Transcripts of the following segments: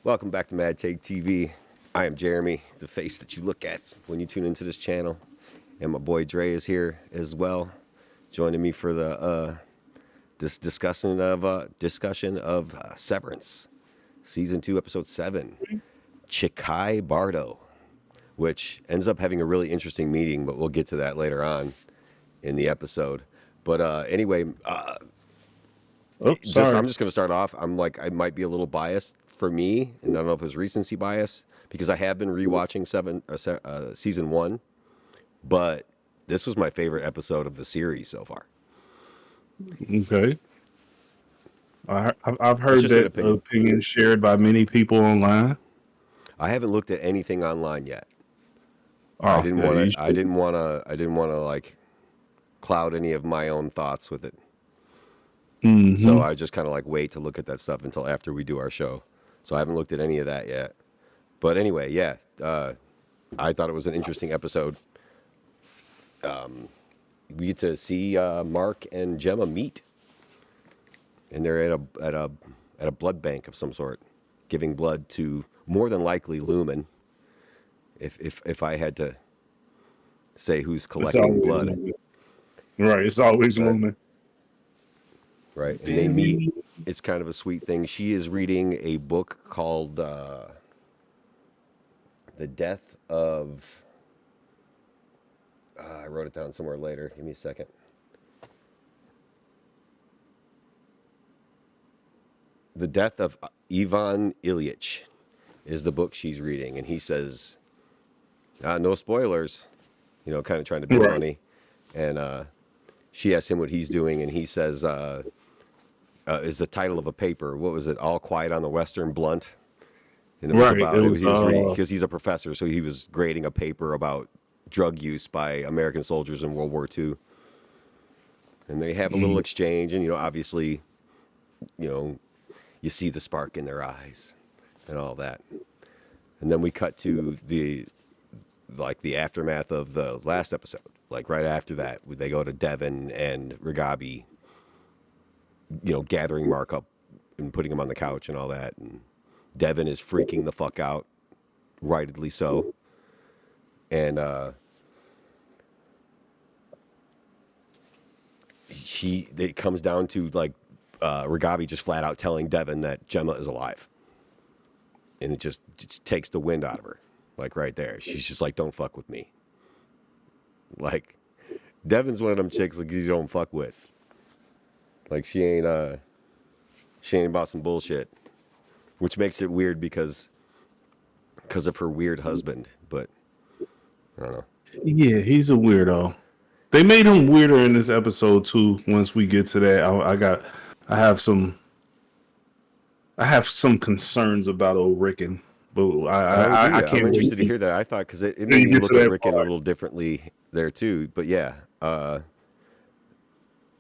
Welcome back to MadTakeTV. I am Jeremy, the face that you look at when you tune into this channel, and my boy Dre is here as well, joining me for the this discussion of Severance, season 2, episode 7, Chikhai Bardo, which ends up having a really interesting meeting, but we'll get to that later on in the episode. But anyway, Oh, sorry. I'm just going to start off. I might be a little biased for me, and I don't know if it was recency bias, because I have been rewatching season 1, but this was my favorite episode of the series so far. Okay. I've That's heard just an that opinion. opinion shared by many people online. I haven't looked at anything online yet. Oh, I didn't yeah, want you to. I should. didn't want to. I didn't want to like cloud any of my own thoughts with it. So Mm-hmm. I just kind of like wait to look at that stuff until after we do our show. So I haven't looked at any of that yet. But anyway, yeah, I thought it was an interesting episode. We get to see Mark and Gemma meet, and they're at a blood bank of some sort, giving blood to more than likely Lumen. If I had to say who's It's collecting always blood, Lumen. Right. It's always right, Lumen. right, and they meet. Baby. It's kind of a sweet thing. She is reading a book called "The Death of." I wrote it down somewhere later. Give me a second. The Death of Ivan Ilyich is the book she's reading, and he says, "No spoilers," kind of trying to be Right. funny. And she asks him what he's doing, and he says, "Is the title of a paper? What was it? All Quiet on the Western Blunt." And it was Right. about It it was was he was reading because he's a professor, so he was grading a paper about drug use by American soldiers in World War II. And they have a little mm, exchange, and obviously, you know, you see the spark in their eyes and all that. And then we cut to the aftermath of the last episode. Like right after that, they go to Devin and Ragabi, gathering Mark up and putting him on the couch and all that. And Devin is freaking the fuck out, rightedly so. And it comes down to like Ragabi just flat out telling Devin that Gemma is alive, and it just takes the wind out of her, like right there. She's just like, "Don't fuck with me." Like Devin's one of them chicks like you don't fuck with. Like she ain't about some bullshit, which makes it weird because of her weird husband. But I don't know. yeah, he's a weirdo. They made him weirder in this episode too. Once we get to that, I have some, I have some concerns about old Rickon, but I I agree. I'm can't wait interested to to hear that. I thought because it till made you me get to look at that Rickon a part. little differently there too. But yeah.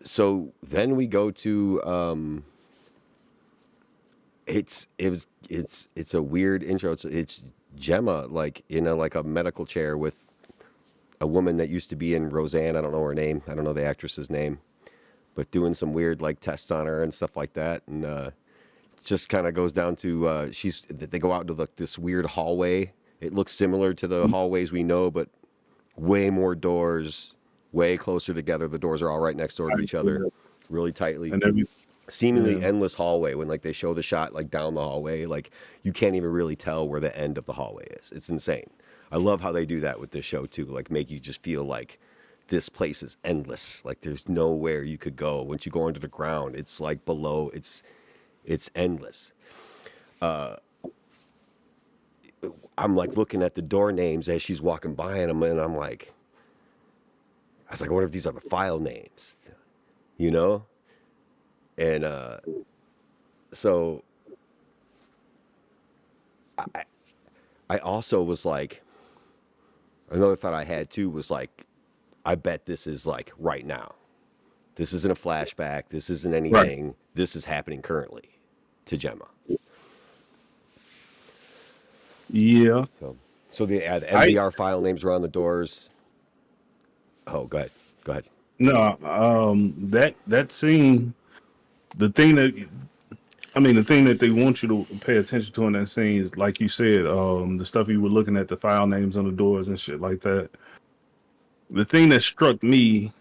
So then we go to it's a weird intro. It's Gemma like in like a medical chair with a woman that used to be in Roseanne. I don't know her name. I don't know the actress's name, but doing some weird like tests on her and stuff like that. And just kind of goes down to they go out into this weird hallway. It looks similar to the hallways we know, but way more doors, way closer together. The doors are all right next door to each other, really tightly. And every Seemingly yeah, endless hallway. When like they show the shot like down the hallway, like you can't even really tell where the end of the hallway is. It's insane. I love how they do that with this show too. Like make you just feel like this place is endless. Like there's nowhere you could go. Once you go into the ground, it's like below. It's endless. I'm like looking at the door names as she's walking by, and I'm like, I was like, I wonder if these are the file names, you know? And so I also was like, another thought I had too was like, I bet this is like right now. This isn't a flashback. This isn't right. anything. This is happening currently to Gemma. Yeah. So the I MBR file names are on the doors. Oh, go ahead. Go ahead. no. That scene, the thing that I mean, the thing that they want you to pay attention to in that scene is, like you said, the stuff you were looking at, the file names on the doors and shit like that. The thing that struck me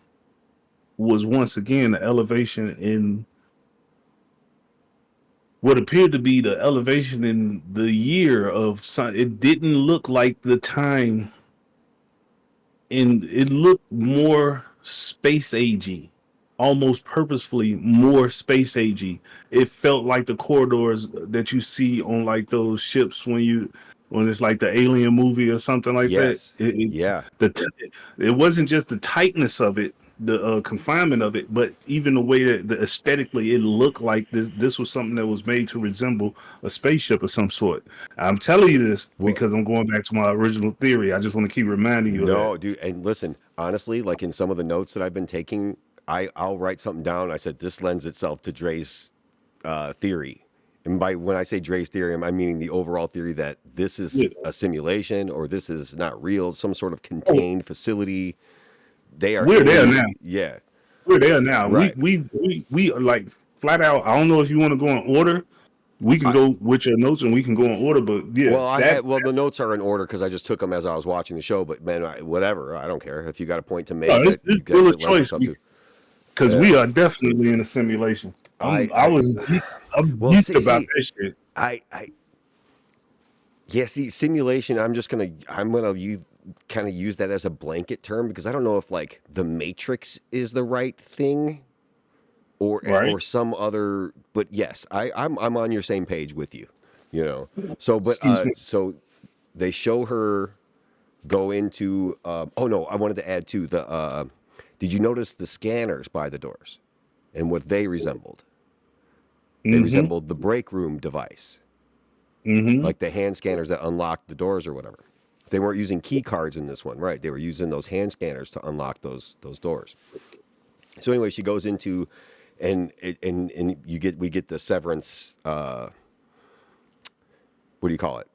was once again the elevation in what appeared to be the elevation in the year of some. It didn't look like the time, and it looked more space agey, almost purposefully more space agey. It felt like the corridors that you see on like those ships when it's like the Alien movie or something like that. Yes. Yeah. It wasn't just the tightness of it, the confinement of it, but even the way that aesthetically it looked like this was something that was made to resemble a spaceship of some sort. I'm telling you this Well, because I'm going back to my original theory. I just want to keep reminding you of that. no, dude. And listen, honestly, like in some of the notes that I've been taking, I'll write something down. I said this lends itself to Dre's theory. And by when I say Dre's theory, I'm meaning the overall theory that this is Yeah. a simulation or this is not real, some sort of Oh, contained facility. They are we're there in, now. yeah, We're there now. right. We are like flat out. I don't know if you want to go in order. We can I, go with your notes and we can go in order. But yeah, the notes are in order because I just took them as I was watching the show. But man, whatever, I don't care if you got a point to no, make that it's that, Willer's that lends choice itself to. because Yeah, we are definitely in a simulation. I, I I, was I'm well, geeked about that shit. I, yeah, see, simulation. I'm gonna kind of use that as a blanket term because I don't know if like the Matrix is the right thing Right? or some other. But yes, I'm on your same page with you. You know, so Excuse me. so they show her go into. Oh no, I wanted to add to the. Did you notice the scanners by the doors and what they resembled? They Mm-hmm. resembled the break room device, Mm-hmm. like the hand scanners that unlocked the doors or whatever. They weren't using key cards in this one, right? They were using those hand scanners to unlock those doors. So anyway, she goes into, and we get the Severance. What do you call it?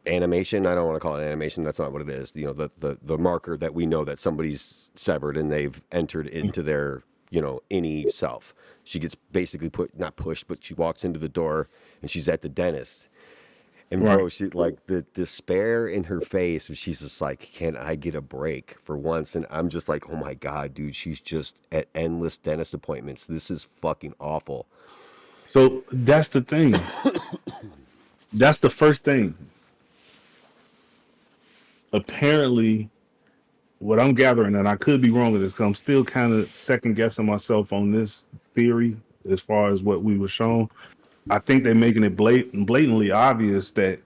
Animation. I don't want to call it animation. That's not what it is. You know, the marker that we know that somebody's severed and they've entered into their innie self. She gets basically not pushed, but she walks into the door and she's at the dentist. And Right. bro, she like the despair in her face. She's just like, "Can I get a break for once?" And I'm just like, "Oh my god, dude, she's just at endless dentist appointments. This is fucking awful." So that's the thing. That's the first thing. Apparently, what I'm gathering, and I could be wrong with this, because I'm still kind of second guessing myself on this theory as far as what we were shown. I think they're making it blatantly obvious that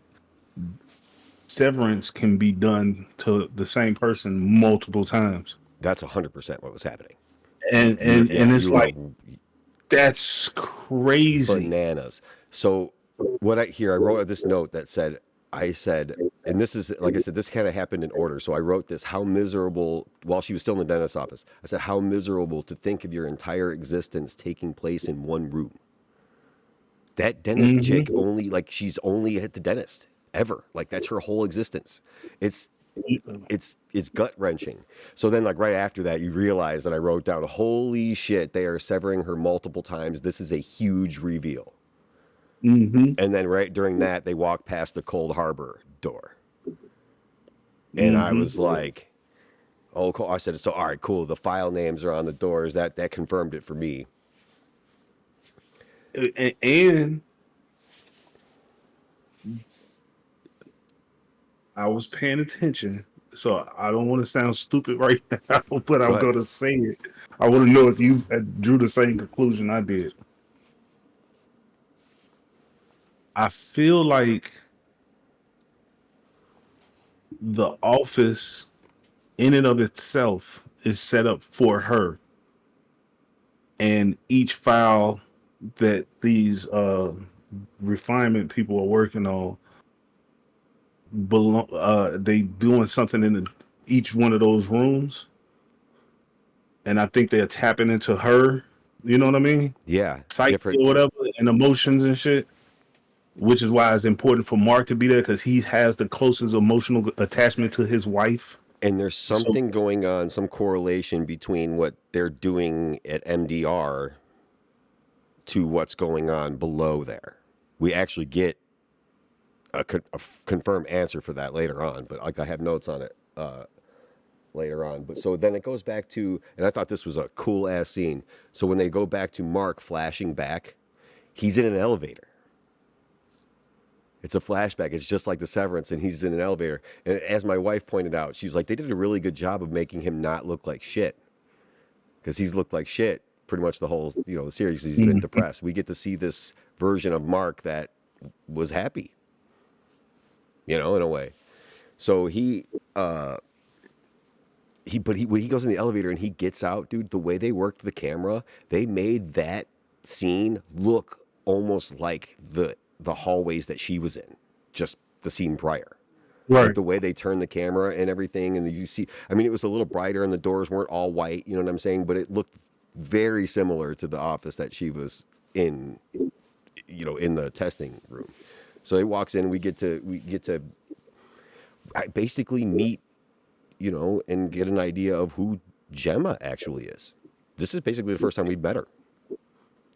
severance can be done to the same person multiple times, That's 100% what was happening. and You're and yeah, and it's you are like that's crazy. bananas. So what I wrote this note that said, I said, and this is like I said, this kind of happened in order. So I wrote this: how miserable, while she was still in the dentist's office. I said, how miserable to think of your entire existence taking place in one room. That dentist chick Hmm. she's only at the dentist ever. Like that's her whole existence. It's it's gut wrenching. So then, like right after that, you realize that I wrote down, "Holy shit, they are severing her multiple times. This is a huge reveal." Hmm. And then right during that, they walk past the Cold Harbor door, and I Hmm. was like, "Oh, cool." I said, "So all right, cool. The file names are on the doors. That confirmed it for me." And I was paying attention, so I don't want to sound stupid right now, but Go I'm ahead. going to say it. I want to know if you drew the same conclusion I did. I feel like the office, in and of itself, is set up for her, and each file that these refinement people are working on belong. They doing something in each one of those rooms, and I think they're tapping into her. You know what I mean? Yeah, Psyche different. or whatever, and emotions and shit. Which is why it's important for Mark to be there because he has the closest emotional attachment to his wife. And there's So, something going on, some correlation between what they're doing at MDR to what's going on below there. We actually get a confirmed answer for that later on, but like I have notes on it later on. But so then it goes back to, and I thought this was a cool ass scene. So when they go back to Mark flashing back, he's in an elevator. It's a flashback. It's just like the Severance, and he's in an elevator. And as my wife pointed out, she's like, they did a really good job of making him not look like shit, because he's looked like shit pretty much the whole the series. He's been depressed. We get to see this version of Mark that was happy, in a way. So when he goes in the elevator and he gets out, dude, the way they worked the camera, they made that scene look almost like the hallways that she was in, just the scene prior. Right. Like the way they turned the camera and everything, and you see, I mean, it was a little brighter and the doors weren't all white, you know what I'm saying? But it looked very similar to the office that she was in, in the testing room. So he walks in, we get to basically meet, and get an idea of who Gemma actually is. This is basically the first time we've met her.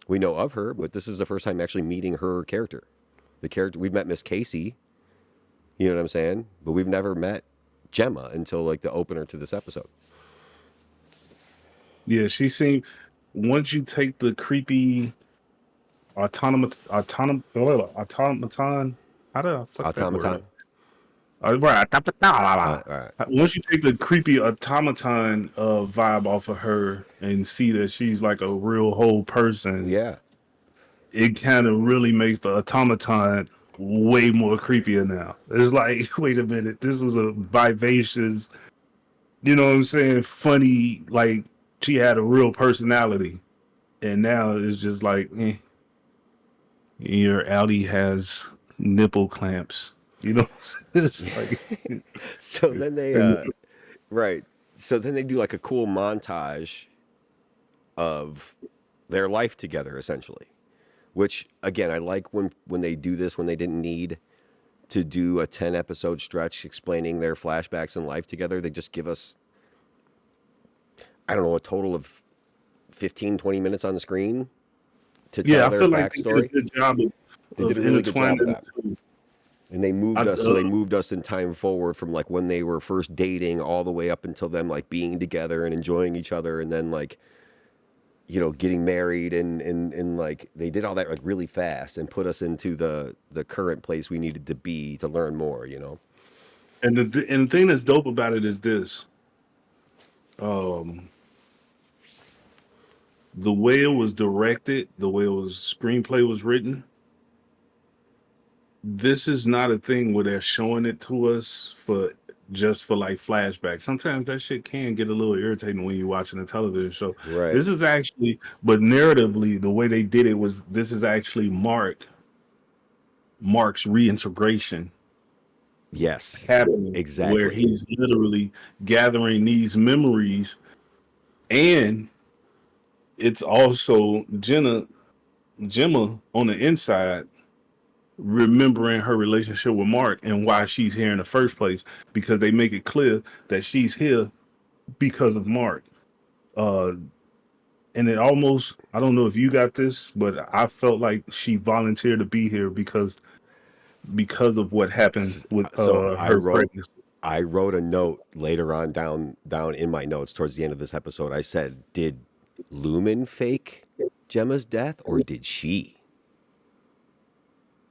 We know of her, but this is the first time actually meeting her character. The character we've met, Miss Casey. You know what I'm saying? But we've never met Gemma until like the opener to this episode. Yeah, she seemed. Once you take the creepy automaton. How did I fuck that word Automaton. up? Right. All right. Once you take the creepy automaton vibe off of her and see that she's like a real whole person, Yeah. it kind of really makes the automaton way more creepier now. It's like, wait a minute, this was a vivacious, you know what I'm saying, funny, like she had a real personality. And now it's just like, your Audi has nipple clamps. It's like, So then they right. So then they do like a cool montage of their life together, essentially. Which again, I like when they do this when they didn't need to do a 10 episode stretch explaining their flashbacks and life together. They just give us, I don't know, a total of 15, 20 minutes on the screen to tell their backstory. They did a good job they did a really good job of that. And they moved us, so they moved us in time forward from like when they were first dating all the way up until them like being together and enjoying each other, and then like, getting married and like they did all that like really fast and put us into the current place we needed to be to learn more, And the thing that's dope about it is this. The way it was directed, the way it was screenplay was written, this is not a thing where they're showing it to us for like flashbacks. Sometimes that shit can get a little irritating when you're watching a television show. Right. This is actually, but narratively, the way they did it was, this is actually Mark's reintegration. Yes. Happening. Exactly. Where he's literally gathering these memories, and it's also Gemma on the inside remembering her relationship with Mark and why she's here in the first place, because they make it clear that she's here because of Mark. And it almost, I don't know if you got this, but I felt like she volunteered to be here because of what happened with her pregnancy. I wrote a note later on down in my notes towards the end of this episode. I said, did Lumen fake Gemma's death, or did she?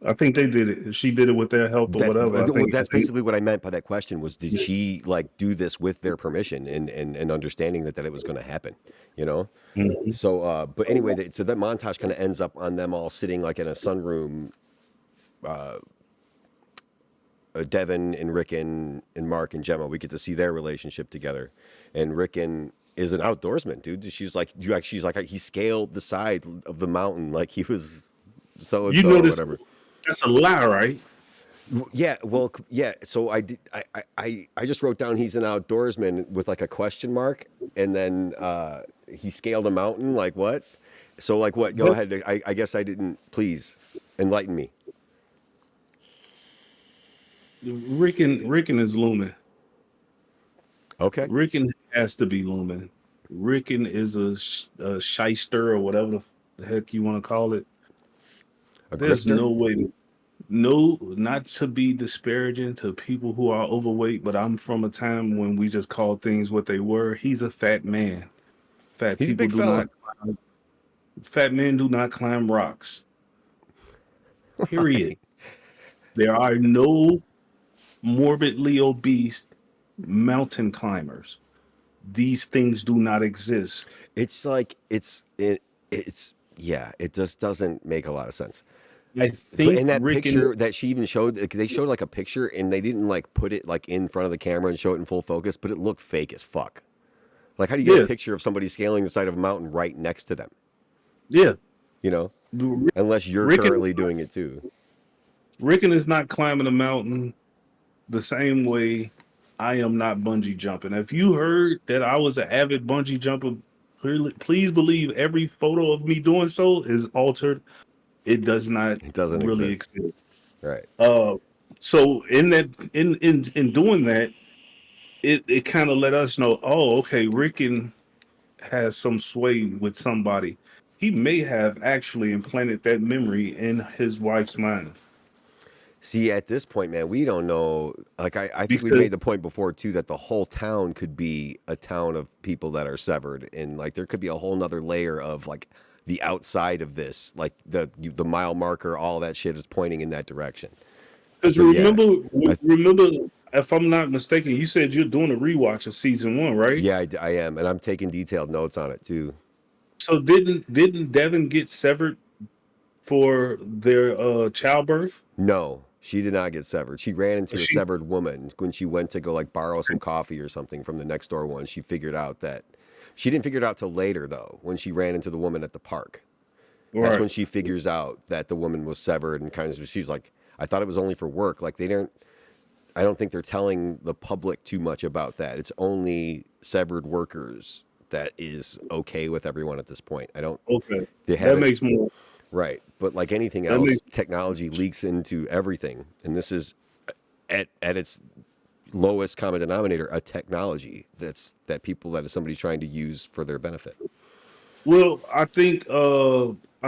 I think they did it. She did it with their help or whatever. That's basically what I meant by that question was, did she like do this with their permission and understanding that it was going to happen, Mm-hmm. So, but anyway, so that montage kind of ends up on them all sitting like in a sunroom, Devin and Rickon and Mark and Gemma. We get to see their relationship together, and Rickon is an outdoorsman, dude. She's like, he scaled the side of the mountain like he was so and so or whatever. That's a lie, right? Yeah, well, yeah. So I did. I just wrote down he's an outdoorsman with like a question mark, and then he scaled a mountain. Like what? So like what? Go ahead. I guess I didn't. Please enlighten me. Rickon is Lumen. Okay. Rickon has to be Lumen. Rickon is a shyster or whatever the heck you want to call it. A There's grifter? no way. No, not to be disparaging to people who are overweight, but I'm from a time when we just called things what they were. He's a fat man. Fat He's a people big do fella. not. Fat men do not climb rocks. Period. Why? There are no morbidly obese mountain climbers. These things do not exist. It's like it's yeah, it just doesn't make a lot of sense. I But think in that Rick and picture that she even showed, like, they showed like a picture and they didn't like put it like in front of the camera and show it in full focus, but it looked fake as fuck. Like, how do you get a yeah, picture of somebody scaling the side of a mountain right next to them? yeah. You know, Rick, unless you're Rick and currently doing it too. Rickon is not climbing a mountain the same way I am not bungee jumping. If you heard that I was an avid bungee jumper, please believe every photo of me doing so is altered. It does not It doesn't really exist. exist. Right. Uh, so in that in doing that, it kind of let us know, oh, okay, Rickon has some sway with somebody. He may have actually implanted that memory in his wife's mind. See, at this point, man, we don't know. Like, I think we've Because made the point before too that the whole town could be a town of people that are severed, and like there could be a whole nother layer of like the outside of this, like the mile marker, all that shit is pointing in that direction. Because So yeah, I remember, if I'm not mistaken, you said you're doing a rewatch of season one, right? yeah I am, and I'm taking detailed notes on it too. So didn't Devin get severed for their childbirth? No, she did not get severed. She ran into a She severed woman when she went to go like borrow some coffee or something from the next door one. She figured out that she didn't figure it out till later though, when she ran into the woman at the park. That's right. when she figures out that the woman was severed and kind of she's like, I thought it was only for work. Like they don't I don't think they're telling the public too much about that. It's only severed workers that is okay with everyone at this point. I don't Okay, they that haven't makes more. right. But like anything That makes else, technology leaks into everything. And this is at its lowest common denominator, a technology that people that is somebody trying to use for their benefit. well. I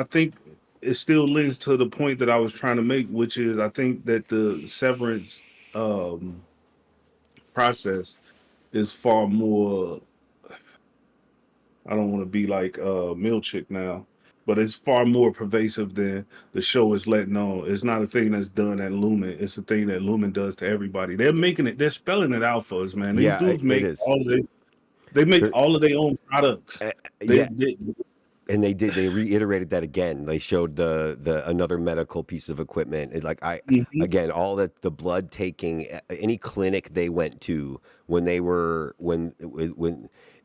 think it still links to the point that I was trying to make, which is I think that the severance um, process is far more. I don't want to be like Milchick now, but it's far more pervasive than the show is letting on. It's not a thing that's done at Lumen. It's a thing that Lumen does to everybody. They're making it. They're spelling it out for us, man. These Yeah, dudes it make is. all of they. They make They're, all of their own products. yeah, They and they reiterated that again. They showed the another medical piece of equipment. Like I mhm. again, all the blood taking, any clinic they went to when they were when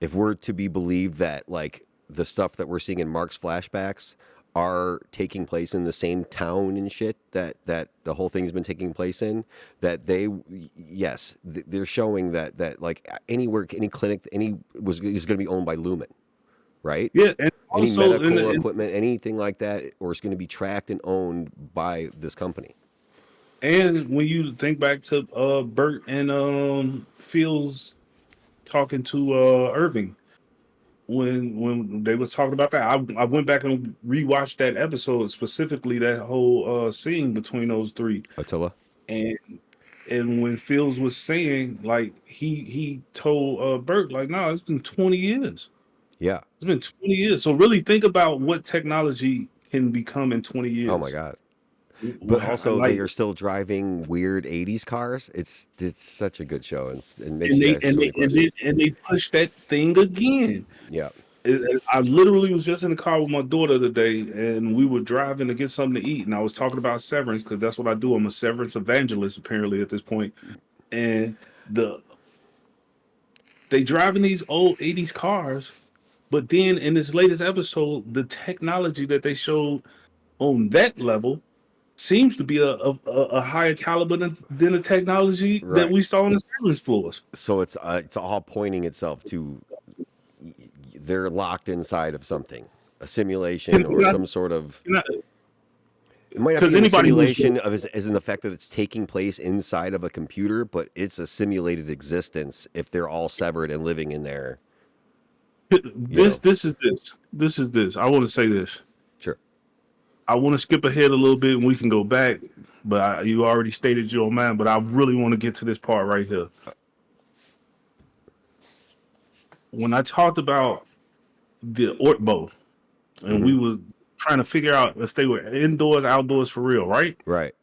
if we're to be believed that like the stuff that we're seeing in Mark's flashbacks are taking place in the same town and shit that the whole thing's been taking place in, that they yes, they're showing that like any work, any clinic, any was is going to be owned by Lumen, right? Yeah, and Any also medical equipment, anything like that, or it's going to be tracked and owned by this company. and when you think back to Bert and Fields talking to Irving when they was talking about that, I went back and rewatched that episode, specifically that whole scene between those three, Attila? and when Fields was saying like he told Bert like, no, it's been 20 years. Yeah. It's been 20 years. So really think about what technology can become in 20 Oh my years. God. But also, they Like, are still driving weird '80s cars. It's such a good show, and it makes you ask so many questions. and they push that thing again. Yeah. I literally was just in the car with my daughter today, and we were driving to get something to eat, and I was talking about Severance because that's what I do. I'm a Severance evangelist apparently at this point, and the they driving these old '80s cars, but then in this latest episode, the technology that they showed on that level seems to be a higher caliber than the technology that Right. we saw on the Severance floors. So it's all pointing itself to they're locked inside of something, a simulation or some sort of. It might not be Because in the anybody who's simulation of as in the fact that it's taking place inside of a computer, but it's a simulated existence if they're all severed and living in there. You know. this is this. I want to say this. I want to skip ahead a little bit and we can go back, but you already stated your mind. But I really want to get to this part right here. When I talked about the Ortbo, and we were trying to figure out if they were indoors, outdoors for real, right? Right.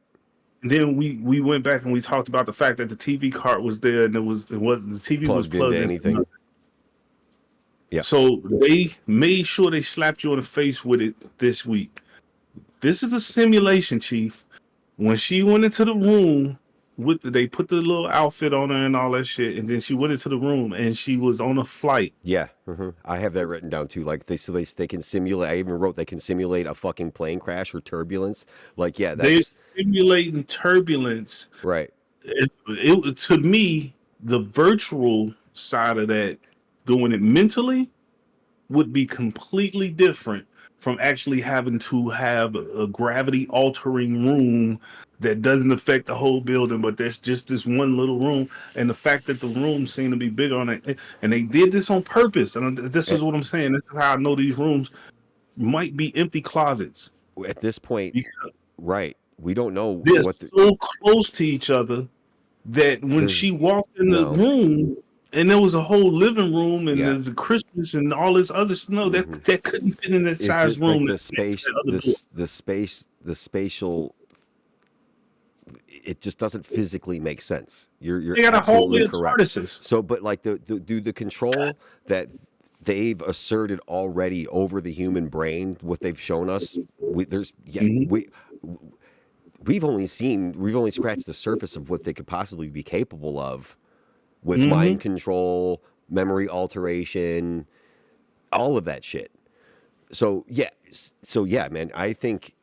And then we went back and we talked about the fact that the TV cart was there and the TV was Plugged into plugged anything. in. Yeah. So they made sure they slapped you in the face with it this week. This is a simulation, Chief. When she went into the room they put the little outfit on her and all that shit, and then she went into the room and she was on a flight. Yeah, I have that written down too. Like they can simulate. I even wrote they can simulate a fucking plane crash or turbulence. Like, yeah, They that's simulating turbulence. right. It to me, the virtual side of that, doing it mentally, would be completely different from actually having to have a gravity altering room that doesn't affect the whole building, but there's just this one little room, and the fact that the rooms seem to be bigger on it, and they did this on purpose. And this is what I'm saying. This is how I know these rooms might be empty closets. At this point, right? We don't know They're what so close to each other that when she walked in the room, and there was a whole living room, and there's a Christmas and all this other. No, that couldn't fit in that size room. Like the spatial. It just doesn't physically make sense. You're absolutely correct. So, but like the control that they've asserted already over the human brain, what they've shown us, we've only scratched the surface of what they could possibly be capable of with mind control, memory alteration, all of that shit. So yeah, man, I think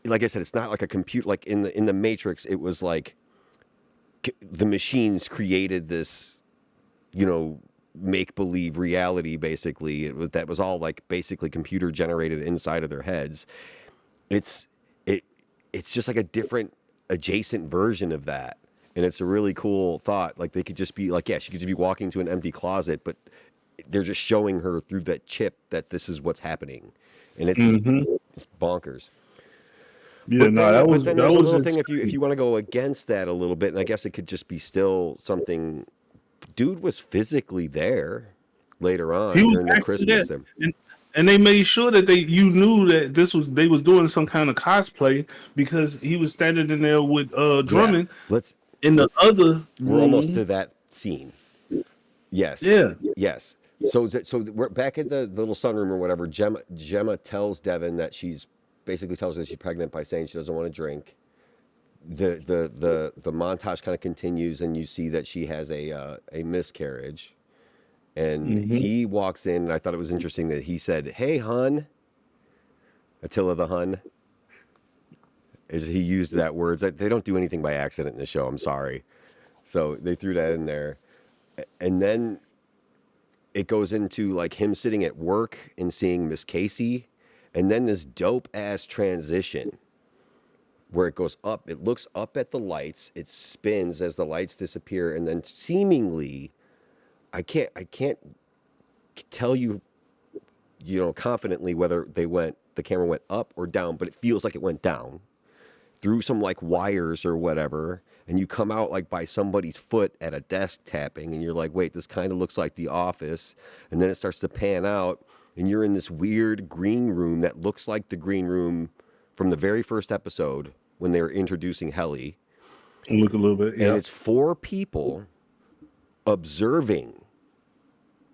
like I said, it's not like a computer. Like in the Matrix, it was like the machines created this, make believe reality. Basically, that was all like basically computer generated inside of their heads. It's just like a different adjacent version of that, and it's a really cool thought. Like they could just be like, she could just be walking to an empty closet, but they're just showing her through that chip that this is what's happening, and it's bonkers. Yeah, but then there's a little thing if you want to go against that a little bit, and I guess it could just be still something. Dude was physically there later on during the Christmas. And they made sure that you knew that they was doing some kind of cosplay because he was standing in there with Drummond. In the other we're room. Almost to that scene. Yes. Yeah. Yes. So we're back at the little sunroom or whatever. Gemma tells Devin that basically tells her that she's pregnant by saying she doesn't want to drink. The montage kind of continues, and you see that she has a miscarriage, and he walks in, and I thought it was interesting that he said, "Hey, hun," Attila the Hun. He used that words. They don't do anything by accident in the show. I'm sorry. So they threw that in there, and then it goes into like him sitting at work and seeing Miss Casey. And then this dope ass transition where it goes up, it looks up at the lights, it spins as the lights disappear, and then seemingly, I can't tell you, confidently whether the camera went up or down, but it feels like it went down through some like wires or whatever, and you come out like by somebody's foot at a desk tapping, and you're like, wait, this kind of looks like The Office, and then it starts to pan out. And you're in this weird green room that looks like the green room from the very first episode when they were introducing Helly. Look a little bit, yeah. And it's 4 people observing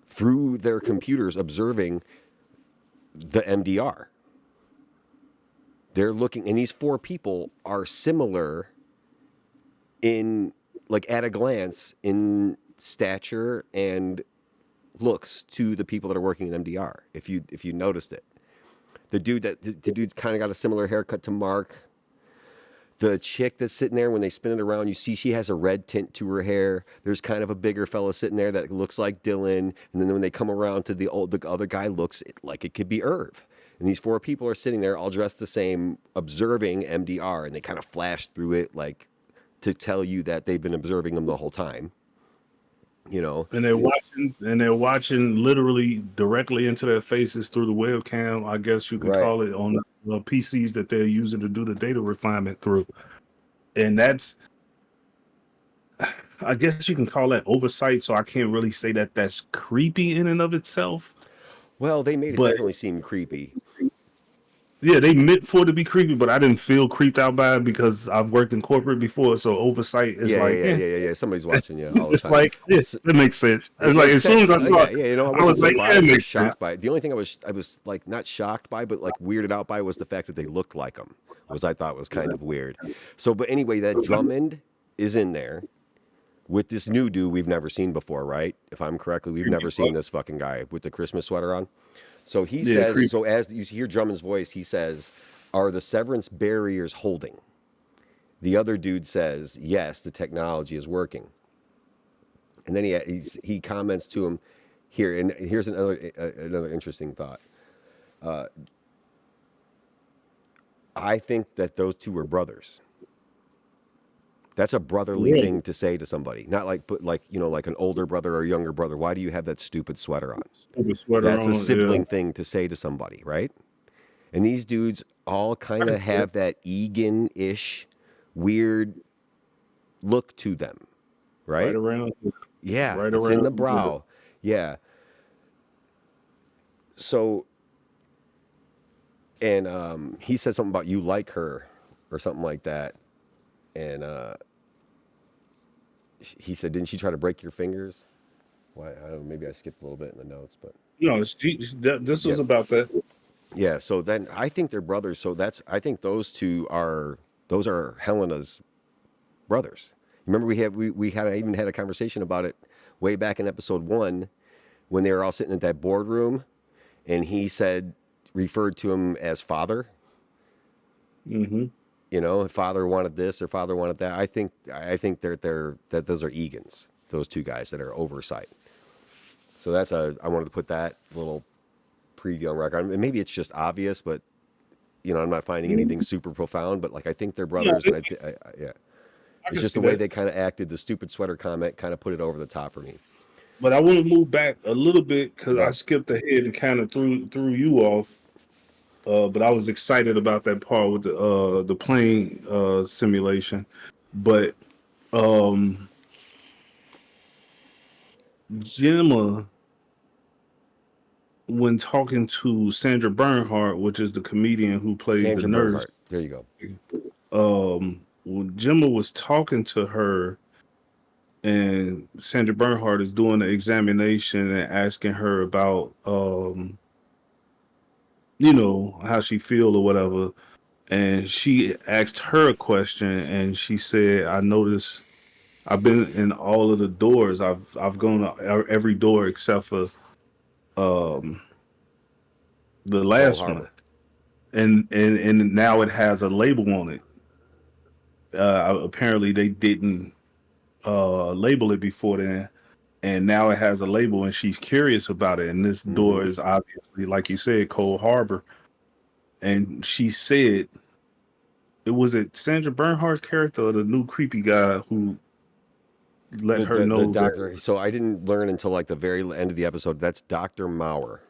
through their computers, observing the MDR. They're looking, and these 4 people are similar in, like, at a glance, in stature and looks to the people that are working in MDR. If you noticed it, the dude's kind of got a similar haircut to Mark. The chick that's sitting there, when they spin it around, you see she has a red tint to her hair. There's kind of a bigger fella sitting there that looks like Dylan, and then when they come around to the other guy, looks like it could be Irv. And these 4 people are sitting there, all dressed the same, observing MDR, and they kind of flash through it, like to tell you that they've been observing them the whole time. you know. And they're watching literally directly into their faces through the webcam. I guess you can Right. call it on the PCs that they're using to do the data refinement through. And that's, I guess you can call that oversight. So I can't really say that that's creepy in and of itself. Well, they made it But definitely seem creepy. yeah, they meant for it to be creepy, but I didn't feel creeped out by it because I've worked in corporate before. So oversight is Yeah, yeah, like, yeah, yeah, yeah, yeah, yeah. Somebody's watching you all the it's time. like, yeah, S that makes sense. It's It like makes as soon as sense. I saw Yeah, it, yeah. You know, I I wasn't was like, yeah, it surprised or makes sense. shocked by it. The only thing I was like not shocked by, but like weirded out by was the fact that they looked like them. Was I thought was kind of weird. So, but anyway, that Drummond is in there with this new dude we've never seen before, right? If I'm correctly, we've Creepy never seen fuck. this fucking guy with the Christmas sweater on. So he Yeah, says, creepy. so as you hear Drummond's voice, he says, "Are the severance barriers holding?" The other dude says, "Yes, the technology is working." And then he comments to him here, and here's another interesting thought. I think that those two were brothers. That's a brotherly Really? thing to say to somebody, not like but like you know like an older brother or a younger brother. Why do you have that stupid sweater on? Stupid sweater That's a on. Yeah. sibling thing to say to somebody, right? And these dudes all I kind can of see it. have that Egan-ish weird look to them, Right right? around, Yeah, right it's in around. the Yeah. brow. Yeah. So, and he said something about you like her or something like that. And he said, "Didn't she try to break your fingers?" Why? I don't know. Maybe I skipped a little bit in the notes, but No, this yeah, was about that. yeah. So then I think they're brothers. So I think those are Helena's brothers. Remember we had even had a conversation about it way back in episode 1 when they were all sitting at that boardroom, and he said referred to him as father. Hmm. You know, if father wanted this or father wanted that. I think they're that those are Egans, those two guys that are oversight. So I wanted to put that little preview on record. I mean, maybe it's just obvious, but I'm not finding anything super profound. But like I think they're No, brothers, and yeah, I it's can just see the way that. they kind of acted. The stupid sweater comment kind of put it over the top for me. But I want to move back a little bit because I Right. skipped ahead and kind of threw you off. But I was excited about that part with the plane simulation. But um, Gemma, when talking to Sandra Bernhardt, which is the comedian who plays the Sandra nurse, Bernhardt. There you go. when Gemma was talking to her, and Sandra Bernhardt is doing the examination and asking her about how she feel or whatever, and she asked her a question, and she said, "I noticed I've been in all of the doors. I've gone to every door except for um the Cole last one, Harbor. and now it has a label on it. Apparently they didn't label it before then, and now it has a label, and she's curious about it. And this door Mm-hmm. is obviously, like you said, Cole Harbor. And she said, it Sandra Bernhardt's character or the new creepy guy who let her The know doctor. that, So I didn't learn until like the very end of the episode. That's Dr. Maurer.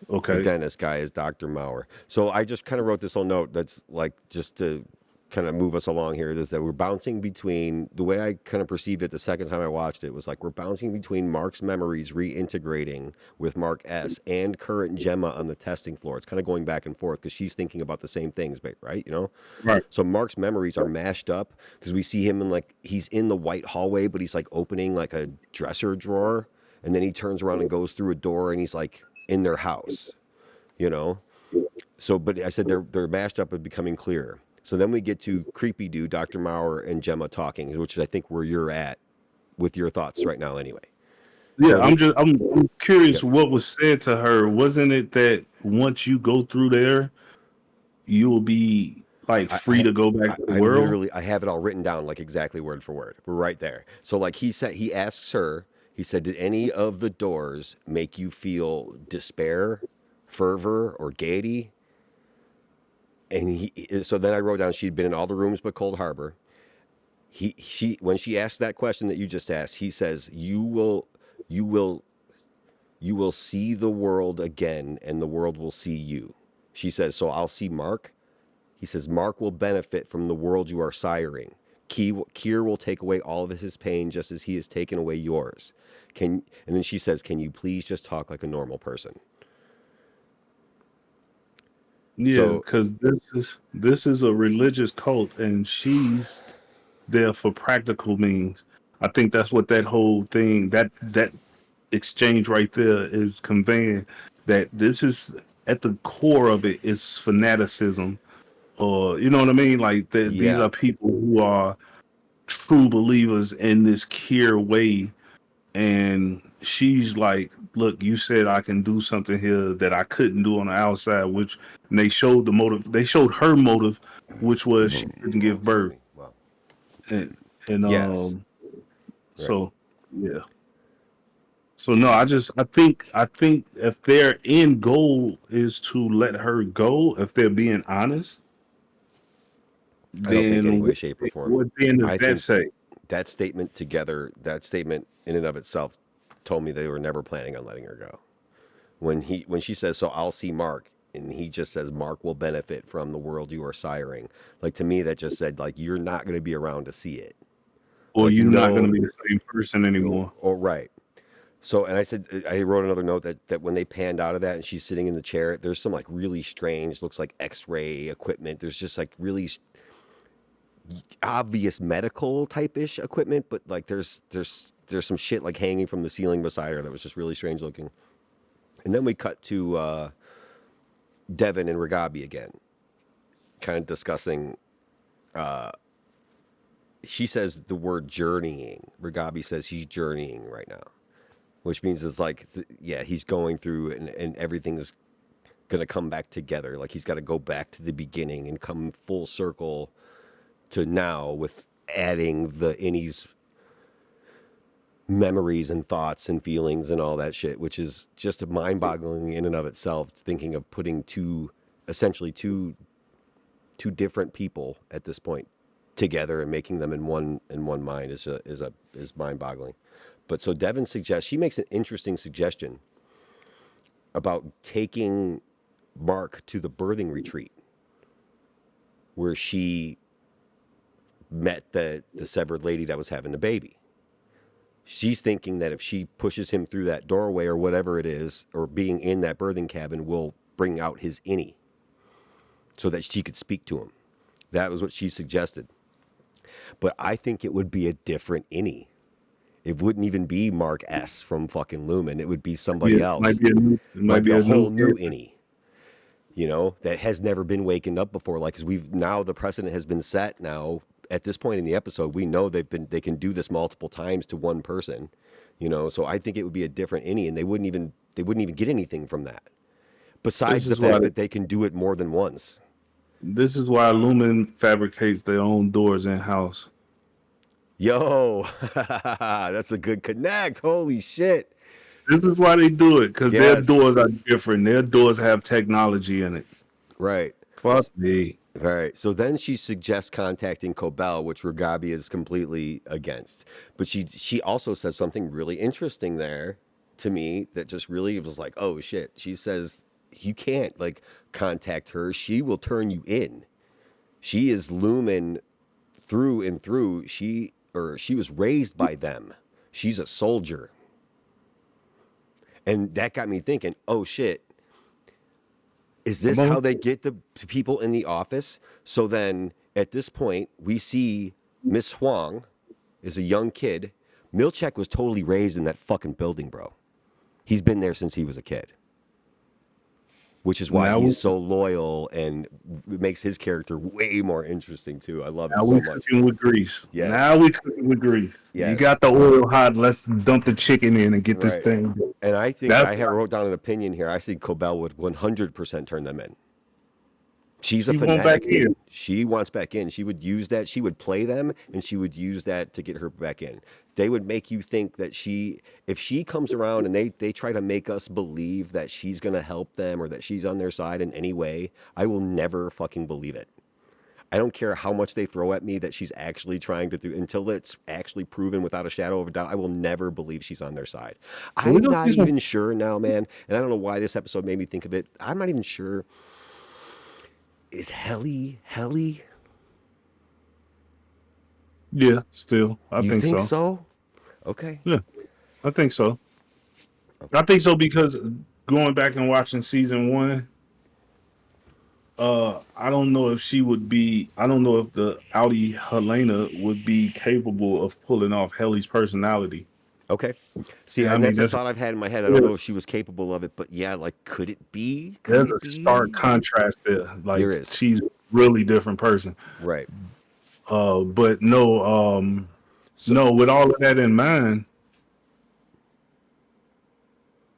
The okay, dentist guy is Dr. Maurer. So I just kind of wrote this little note that's like just to kind of move us along here is that we're bouncing between the way I kind of perceived it the second time I watched it was like we're bouncing between Mark's memories reintegrating with Mark S and current Gemma on the testing floor. It's kind of going back and forth because she's thinking about the same things, right? right, So Mark's memories are mashed up because we see him in like he's in the white hallway, but he's like opening like a dresser drawer, and then he turns around and goes through a door, and he's like in their house, you know. So, but I said they're mashed up and becoming clearer. So then we get to creepy dude, Dr. Maurer and Gemma talking, which is I think where you're at with your thoughts right now, anyway. yeah. So I'm curious yep. what was said to her. Wasn't it that once you go through there, you'll be like I, free I to go back to the I world? literally I have it all written down like exactly word for word. We're right there. So like he asks her, he said, "Did any of the doors make you feel despair, fervor, or gaiety?" And so then I wrote down she'd been in all the rooms but Cold Harbor. She when she asked that question that you just asked, he says, you will, you will see the world again, and the world will see you. She says, so I'll see Mark. He says, Mark will benefit from the world you are siring. Kier will take away all of his pain just as he has taken away yours. And then she says, can you please just talk like a normal person? Yeah, So, because this is a religious cult, and she's there for practical means. I think that's what that whole thing, that exchange right there is conveying, that this is at the core of it is fanaticism, or you know what I mean? Like these yeah, are people who are true believers in this Kier way, and she's like, look, you said I can do something here that I couldn't do on the outside, which, and they showed the motive, they showed her motive, which was she couldn't oh, give excuse birth. me. Wow. And Yes. Right. so yeah. So no, I think if their end goal is to let her go, if they're being honest, I don't think any then way, shape, or form. what then does I that think say? that statement together, that statement in and of itself, told me they were never planning on letting her go. When she says, "So I'll see Mark," and he just says, "Mark will benefit from the world you are siring." Like to me, that just said like you're not going to be around to see it. Or Like you're not going no, to be the same person anymore. or right. So, and I said, I wrote another note that when they panned out of that and she's sitting in the chair, there's some like really strange, looks like X-ray equipment. There's just like really obvious medical type ish equipment, but like there's some shit like hanging from the ceiling beside her that was just really strange looking. And then we cut to Devin and Ragabi again, kind of discussing. She says the word journeying. Ragabi says he's journeying right now, which means it's like, yeah, he's going through and everything's going to come back together. Like he's got to go back to the beginning and come full circle to now with adding the innie's memories and thoughts and feelings and all that shit, which is just mind-boggling in and of itself. Thinking of putting essentially two different people at this point together and making them in one mind is mind-boggling. But so Devin suggests, she makes an interesting suggestion about taking Mark to the birthing retreat where she met the severed lady that was having the baby. She's thinking that if she pushes him through that doorway or whatever it is, or being in that birthing cabin will bring out his innie so that she could speak to him. That was what she suggested. But I think it would be a different innie. It wouldn't even be Mark S from fucking Lumen. It would be somebody else. It might Might be be a a new whole new person. innie, that has never been wakened up before. Like, cause we've now the precedent has been set now at this point in the episode. We know they can do this multiple times to one person, so I think it would be a different innie, and they wouldn't even get anything from that. This Besides the is why fact that they can do it more than once. this is why Lumen fabricates their own doors in house. Yo, that's a good connect. Holy shit. This is why they do it, because their Yes. doors are different. Their doors have technology in it. Right. Fuck me. All right. So then she suggests contacting Cobell, which Ragabi is completely against. But she also says something really interesting there to me that just really was like, oh shit. She says you can't like contact her. She will turn you in. She is Lumen through and through. She was raised by them. She's a soldier. And that got me thinking, oh shit, is this how they get the people in the office? So then at this point, we see Miss Huang is a young kid. Milchek was totally raised in that fucking building, bro. He's been there since he was a kid, which is why Now he's we so loyal and it makes his character way more interesting too. I love it now so we much. cooking with grease. Yes. Now we cooking with grease. You Yes. got the oil hot. Let's dump the chicken in and get this Right. thing. And I think That's wrote down an opinion here. I think Cobell would 100% turn them in. She's a she won't back fanatic. in. She wants back in. She would use that. She would play them, and she would use that to get her back in. They would make you think that if she comes around and they try to make us believe that she's going to help them or that she's on their side in any way, I will never fucking believe it. I don't care how much they throw at me that she's actually trying to do until it's actually proven without a shadow of a doubt. I will never believe she's on their side. Well, we I'm gonna not see some. even sure now, man, and I don't know why this episode made me think of it. I'm not even sure. Is Helly? Yeah, still, I You think think so. so? Okay. Yeah, I think so. I Okay. think so because going back and watching season one, I don't know if she would be. I don't know if the Audi Helena would be capable of pulling off Helly's personality. Okay. See, And I and mean, that's a thought I've had in my head. I don't know if she was capable of it, but yeah, like, could it be? Could there's it a stark be? contrast there. There Like is. she's a really different person. Right. But no, So, no. With all of that in mind,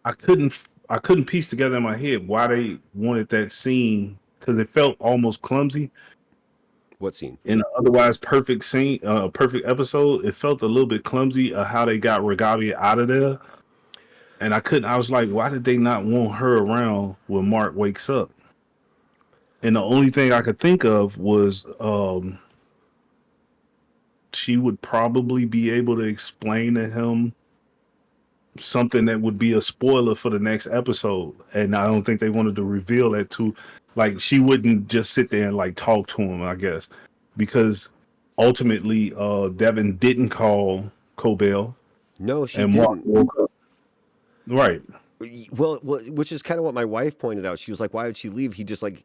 I couldn't piece together in my head why they wanted that scene because it felt almost clumsy what scene? in an otherwise perfect scene, perfect episode. It felt a little bit clumsy of how they got Regavi out of there, and I couldn't. I was like, why did they not want her around when Mark wakes up? And the only thing I could think of was she would probably be able to explain to him something that would be a spoiler for the next episode. And I don't think they wanted to reveal that to, like, she wouldn't just sit there and like talk to him, I guess, because ultimately Devin didn't call Cobell No, she and Mark didn't. woke up. Right. Well, which is kind of what my wife pointed out. She was like, "Why would she leave?" He just like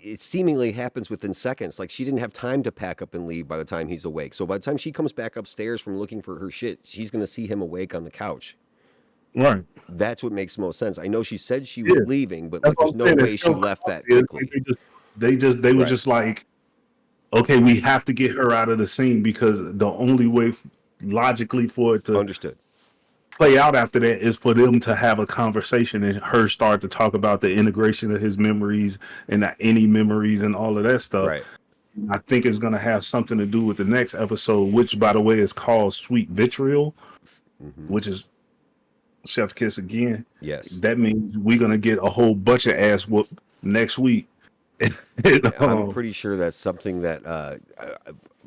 it seemingly happens within seconds. Like she didn't have time to pack up and leave by the time he's awake. So by the time she comes back upstairs from looking for her shit, she's gonna see him awake on the couch. Right. That's what makes most sense. I know she said she was Yeah. leaving, but That's like, what there's I'm no saying. way It she felt left that clumsy. It's like quickly. they were Right. just like, okay, we have to get her out of the scene because the only way logically for it to Understood. play out after that is for them to have a conversation and her start to talk about the integration of his memories and the any memories and all of that stuff. Right. I think it's going to have something to do with the next episode, which, by the way, is called Sweet Vitriol, Hmm. which is Chef's Kiss again. Yes. That means we're going to get a whole bunch of ass whoop next week. And, I'm pretty sure that's something that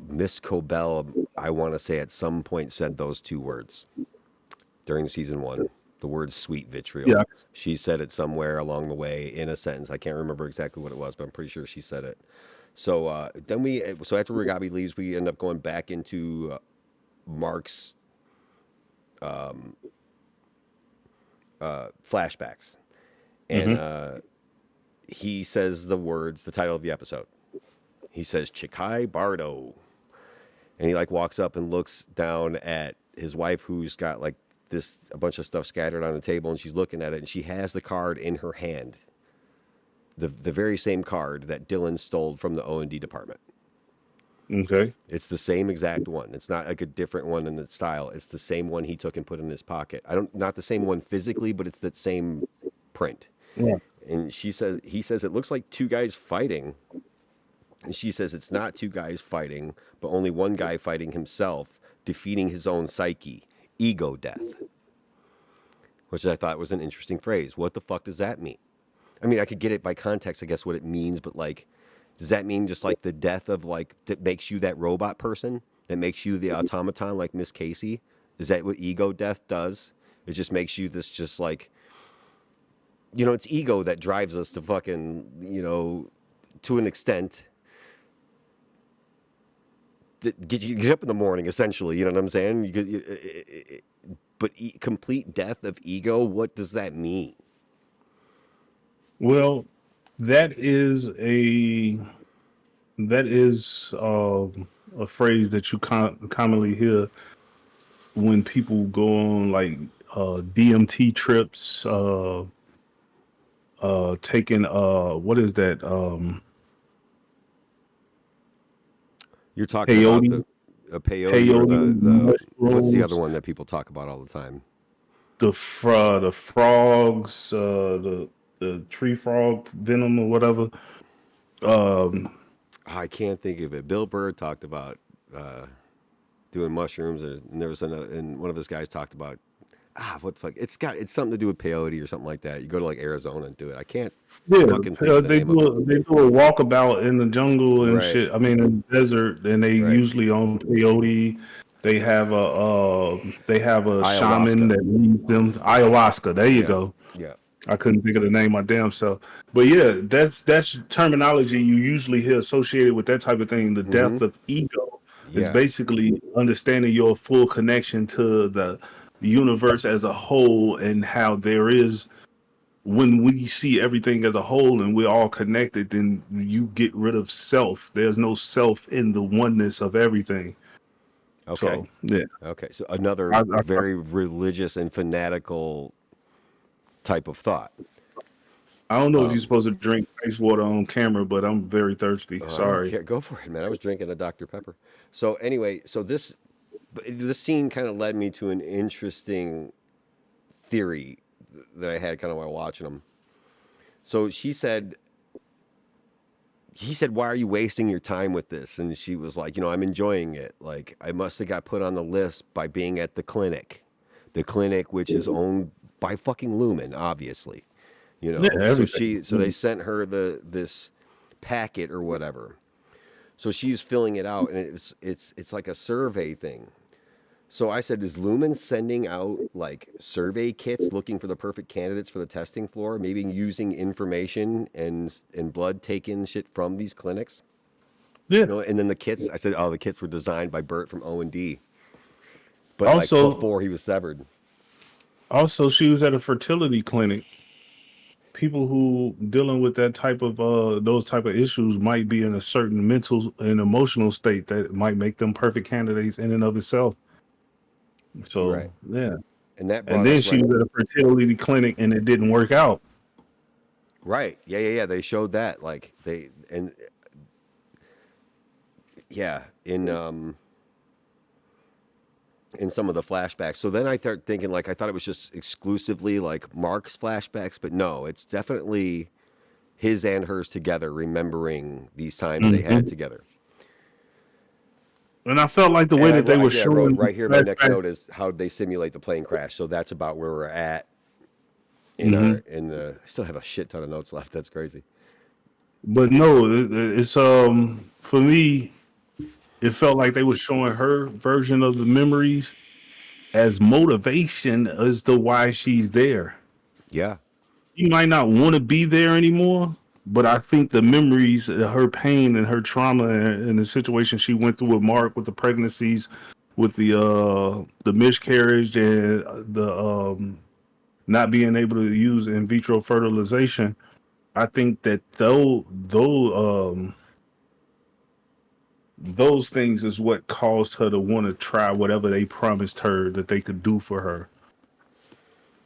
Miss Cobell, I want to say, at some point said those two words during season one. The word "sweet vitriol." yeah, She said it somewhere along the way in a sentence. I can't remember exactly what it was, but I'm pretty sure she said it. So so after Regabi leaves, we end up going back into Mark's flashbacks, and hmm he says the title of the episode. He says Chikhai Bardo, and he like walks up and looks down at his wife, who's got like a bunch of stuff scattered on the table, and she's looking at it, and she has the card in her hand, the very same card that Dylan stole from the O&D department. Okay. It's the same exact one. It's not like a different one in the style. It's the same one he took and put in his pocket. Not the same one physically, but it's that same print. Yeah. And he says it looks like two guys fighting. And she says it's not two guys fighting, but only one guy fighting himself, defeating his own psyche, ego death. Which I thought was an interesting phrase. What the fuck does that mean? I mean, I could get it by context, I guess, what it means, but like, does that mean just like the death of like that makes you that robot person? That makes you the automaton like Miss Casey? Is that what ego death does? It just makes you this just like, it's ego that drives us to fucking, to an extent, that get up in the morning, essentially. You know what I'm saying? But complete death of ego, what does that mean? Well, that is a that is a phrase that you commonly hear when people go on like DMT trips, taking what is that You're talking about peyote, the peyote or peyote the what's the other mushrooms, one that people talk about all the time? the frogs, the tree frog venom or whatever. Um, I can't think of it. Bill Burr talked about doing mushrooms, and there was and one of his guys talked about what the fuck? It's something to do with peyote or something like that. You go to like Arizona and do it. I can't Yeah, fucking think of the name of it. they do a walkabout in the jungle and Right, shit. I mean, in the desert, and they right. usually own peyote. They have a shaman Ayahuasca. that leads them ayahuasca. There you Yeah, go. yeah. I couldn't think of the name of my damn self. But yeah, that's terminology you usually hear associated with that type of thing. The Mm-hmm. death of ego is Yeah. basically understanding your full connection to the universe as a whole, and how there is, when we see everything as a whole and we're all connected, then you get rid of self. There's no self in the oneness of everything. Okay. So yeah, Okay. So another I very religious and fanatical type of thought. I don't know if you're supposed to drink ice water on camera, but I'm very thirsty. I don't Sorry. care. Go for it, man. I was drinking a Dr. Pepper. So anyway, so this scene kind of led me to an interesting theory that I had kind of while watching them. So he said, "Why are you wasting your time with this?" And she was like, "I'm enjoying it. Like, I must have got put on the list by being at the clinic which is owned by fucking Lumen, obviously. Yeah, everything. So they sent her this packet or whatever. So she's filling it out, and it's like a survey thing. So I said, is Lumen sending out like survey kits looking for the perfect candidates for the testing floor? Maybe using information and blood taken shit from these clinics. Yeah. And then the kits. I said, oh, the kits were designed by Bert from O&D, but like Also, before he was severed. she was at a fertility clinic. People who dealing with that type of those type of issues might be in a certain mental and emotional state that might make them perfect candidates in and of itself. So Right. yeah. And that And brought then us she right. was at a fertility clinic and it didn't work out. Right. Yeah. They showed that yeah, in some of the flashbacks. So then I start thinking like I thought it was just exclusively like Mark's flashbacks, but no, it's definitely his and hers together, remembering these times they had Mhm. together. And I felt like the And way that they were I wrote showing the right here. My next flashback. note is how they simulate the plane crash. So that's about where we're at Hmm. in the. I still have a shit ton of notes left. That's crazy. But no, it's for me, it felt like they were showing her version of the memories as motivation as to why she's there. Yeah. She might not want to be there anymore, but I think the memories, her pain and her trauma, and the situation she went through with Mark, with the pregnancies, with the miscarriage, and the not being able to use in vitro fertilization. I think that those things is what caused her to want to try whatever they promised her that they could do for her.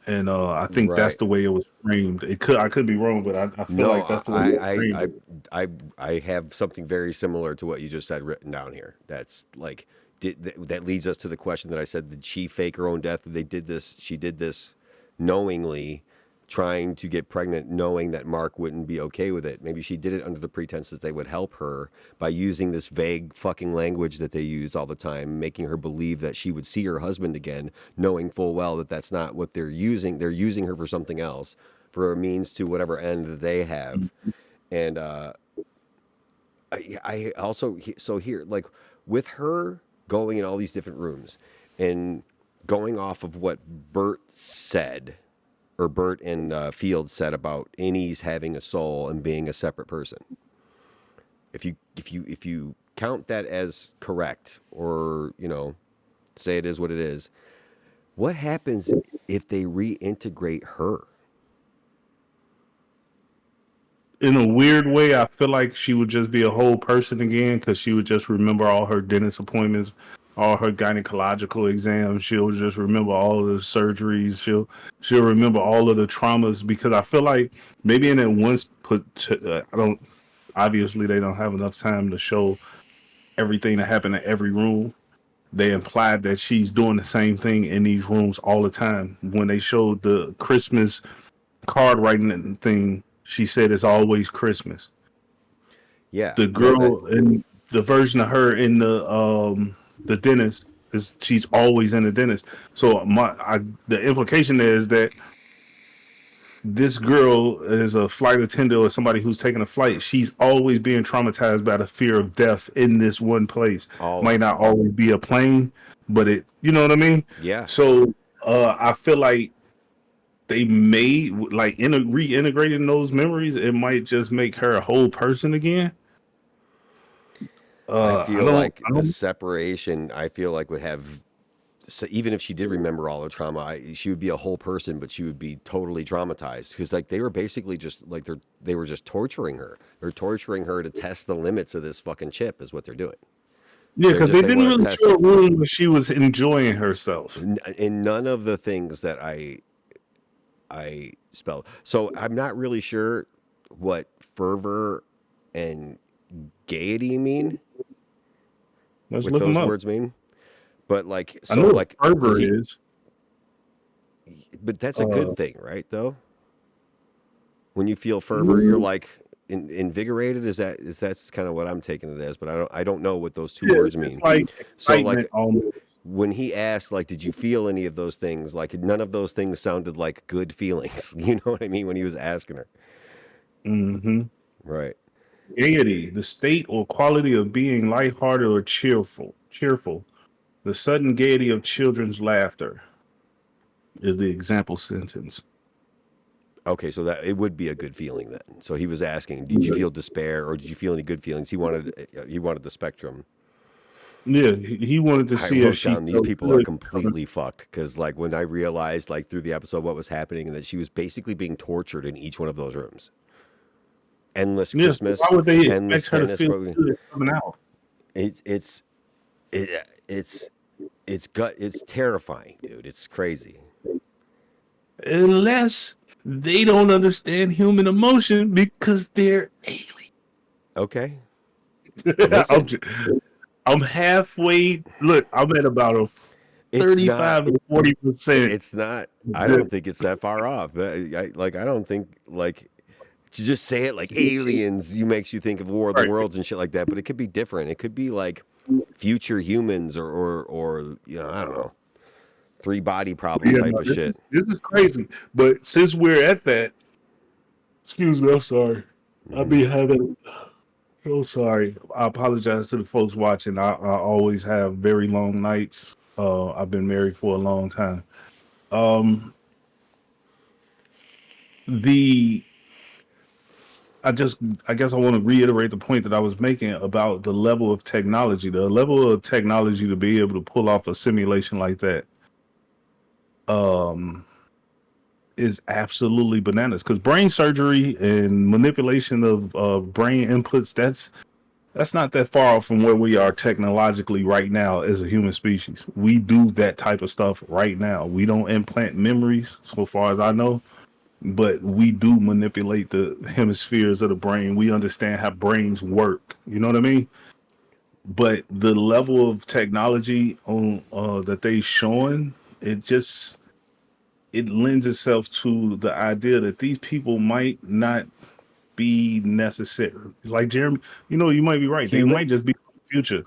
And I think that's Right. the way it was framed. I could be wrong, but I feel No, like that's the way they framed it. I have something very similar to what you just said written down here. That's like that leads us to the question that I said: did she fake her own death? They did this. She did this knowingly, trying to get pregnant, knowing that Mark wouldn't be okay with it. Maybe she did it under the pretense that they would help her by using this vague fucking language that they use all the time, making her believe that she would see her husband again, knowing full well that that's not what they're using. They're using her for something else, for a means to whatever end that they have. And I also so here like with her going in all these different rooms and going off of what Bert said or Bert and Field said about Innie's having a soul and being a separate person. If you count that as correct, or say it is what it is, what happens if they reintegrate her? In a weird way, I feel like she would just be a whole person again because she would just remember all her dentist appointments, all her gynecological exams. She'll just remember all of the surgeries. She'll remember all of the traumas because I feel like maybe in that once I don't, obviously they don't have enough time to show everything that happened in every room. They implied that she's doing the same thing in these rooms all the time. When they showed the Christmas card writing thing, she said it's always Christmas. Yeah, The no, that girl in the version of her in the dentist, she's always in the dentist. So the implication there is that this girl is a flight attendant or somebody who's taking a flight. She's always being traumatized by the fear of death in this one place. Might Always. not always be a plane, but you know what I mean? Yeah. So I feel like they made like reintegrating those memories. It might just make her a whole person again. I I feel don't. like the separation, I feel like would have, so even if she did remember all the trauma, she would be a whole person, but she would be totally traumatized because like they were basically just like they were just torturing her. They're torturing her to test the limits of this fucking chip is what they're doing. Yeah, because they didn't want to really test show a it. room where she was enjoying herself. In none of the things that I spelled. So I'm not really sure what fervor and gaiety mean, Let's what look them those up. words mean. But like, I so know what like, because fervor is. but that's a Uh, good thing, right? Though, when you feel fervor, you're like invigorated. That's kind of what I'm taking it as. But I don't know what those two yeah, words it's mean. like So like, excitement almost. when he asked, like, did you feel any of those things? Like, none of those things sounded like good feelings. You know what I mean? When he was asking her, Mm-hmm. right? Gaiety, the state or quality of being lighthearted or cheerful. Cheerful. The sudden gaiety of children's laughter is the example sentence. Okay, so that it would be a good feeling then. So he was asking, did you feel despair or did you feel any good feelings? He wanted the spectrum. Yeah, he wanted to I see if wrote she down these felt people are good. completely fucked because like when I realized like through the episode what was happening and that she was basically being tortured in each one of those rooms. Endless Yeah, so why Christmas, would they endless expect her to dentist feel program. good coming out? It, it's it, it's terrifying, dude. It's crazy. Unless they don't understand human emotion because they're alien. Okay, I'm, listen, just, I'm halfway. Look, I'm at about a it's not 35 to 40%. it's not. I don't think it's that far off. I don't think like to just say it like aliens. You makes you think of War of the Right. Worlds and shit like that. But it could be different. It could be like future humans or I don't know, three body problem Yeah, type no, of shit. this is crazy. But since we're at that, excuse me, I'm sorry. I'll Hmm. be having. So sorry. I apologize to the folks watching. I always have very long nights. I've been married for a long time. Um, the I just I guess I want to reiterate the point that I was making about the level of technology. The level of technology to be able to pull off a simulation like that um is absolutely bananas because brain surgery and manipulation of brain inputs that's not that far off from where we are technologically right now as a human species. We do that type of stuff right now. We don't implant memories so far as I know, but we do manipulate the hemispheres of the brain. We understand how brains work. You know what I mean? But the level of technology on that they showing, it lends itself to the idea that these people might not be necessary. Like Jeremy, you might be right. They might Human, just be the future.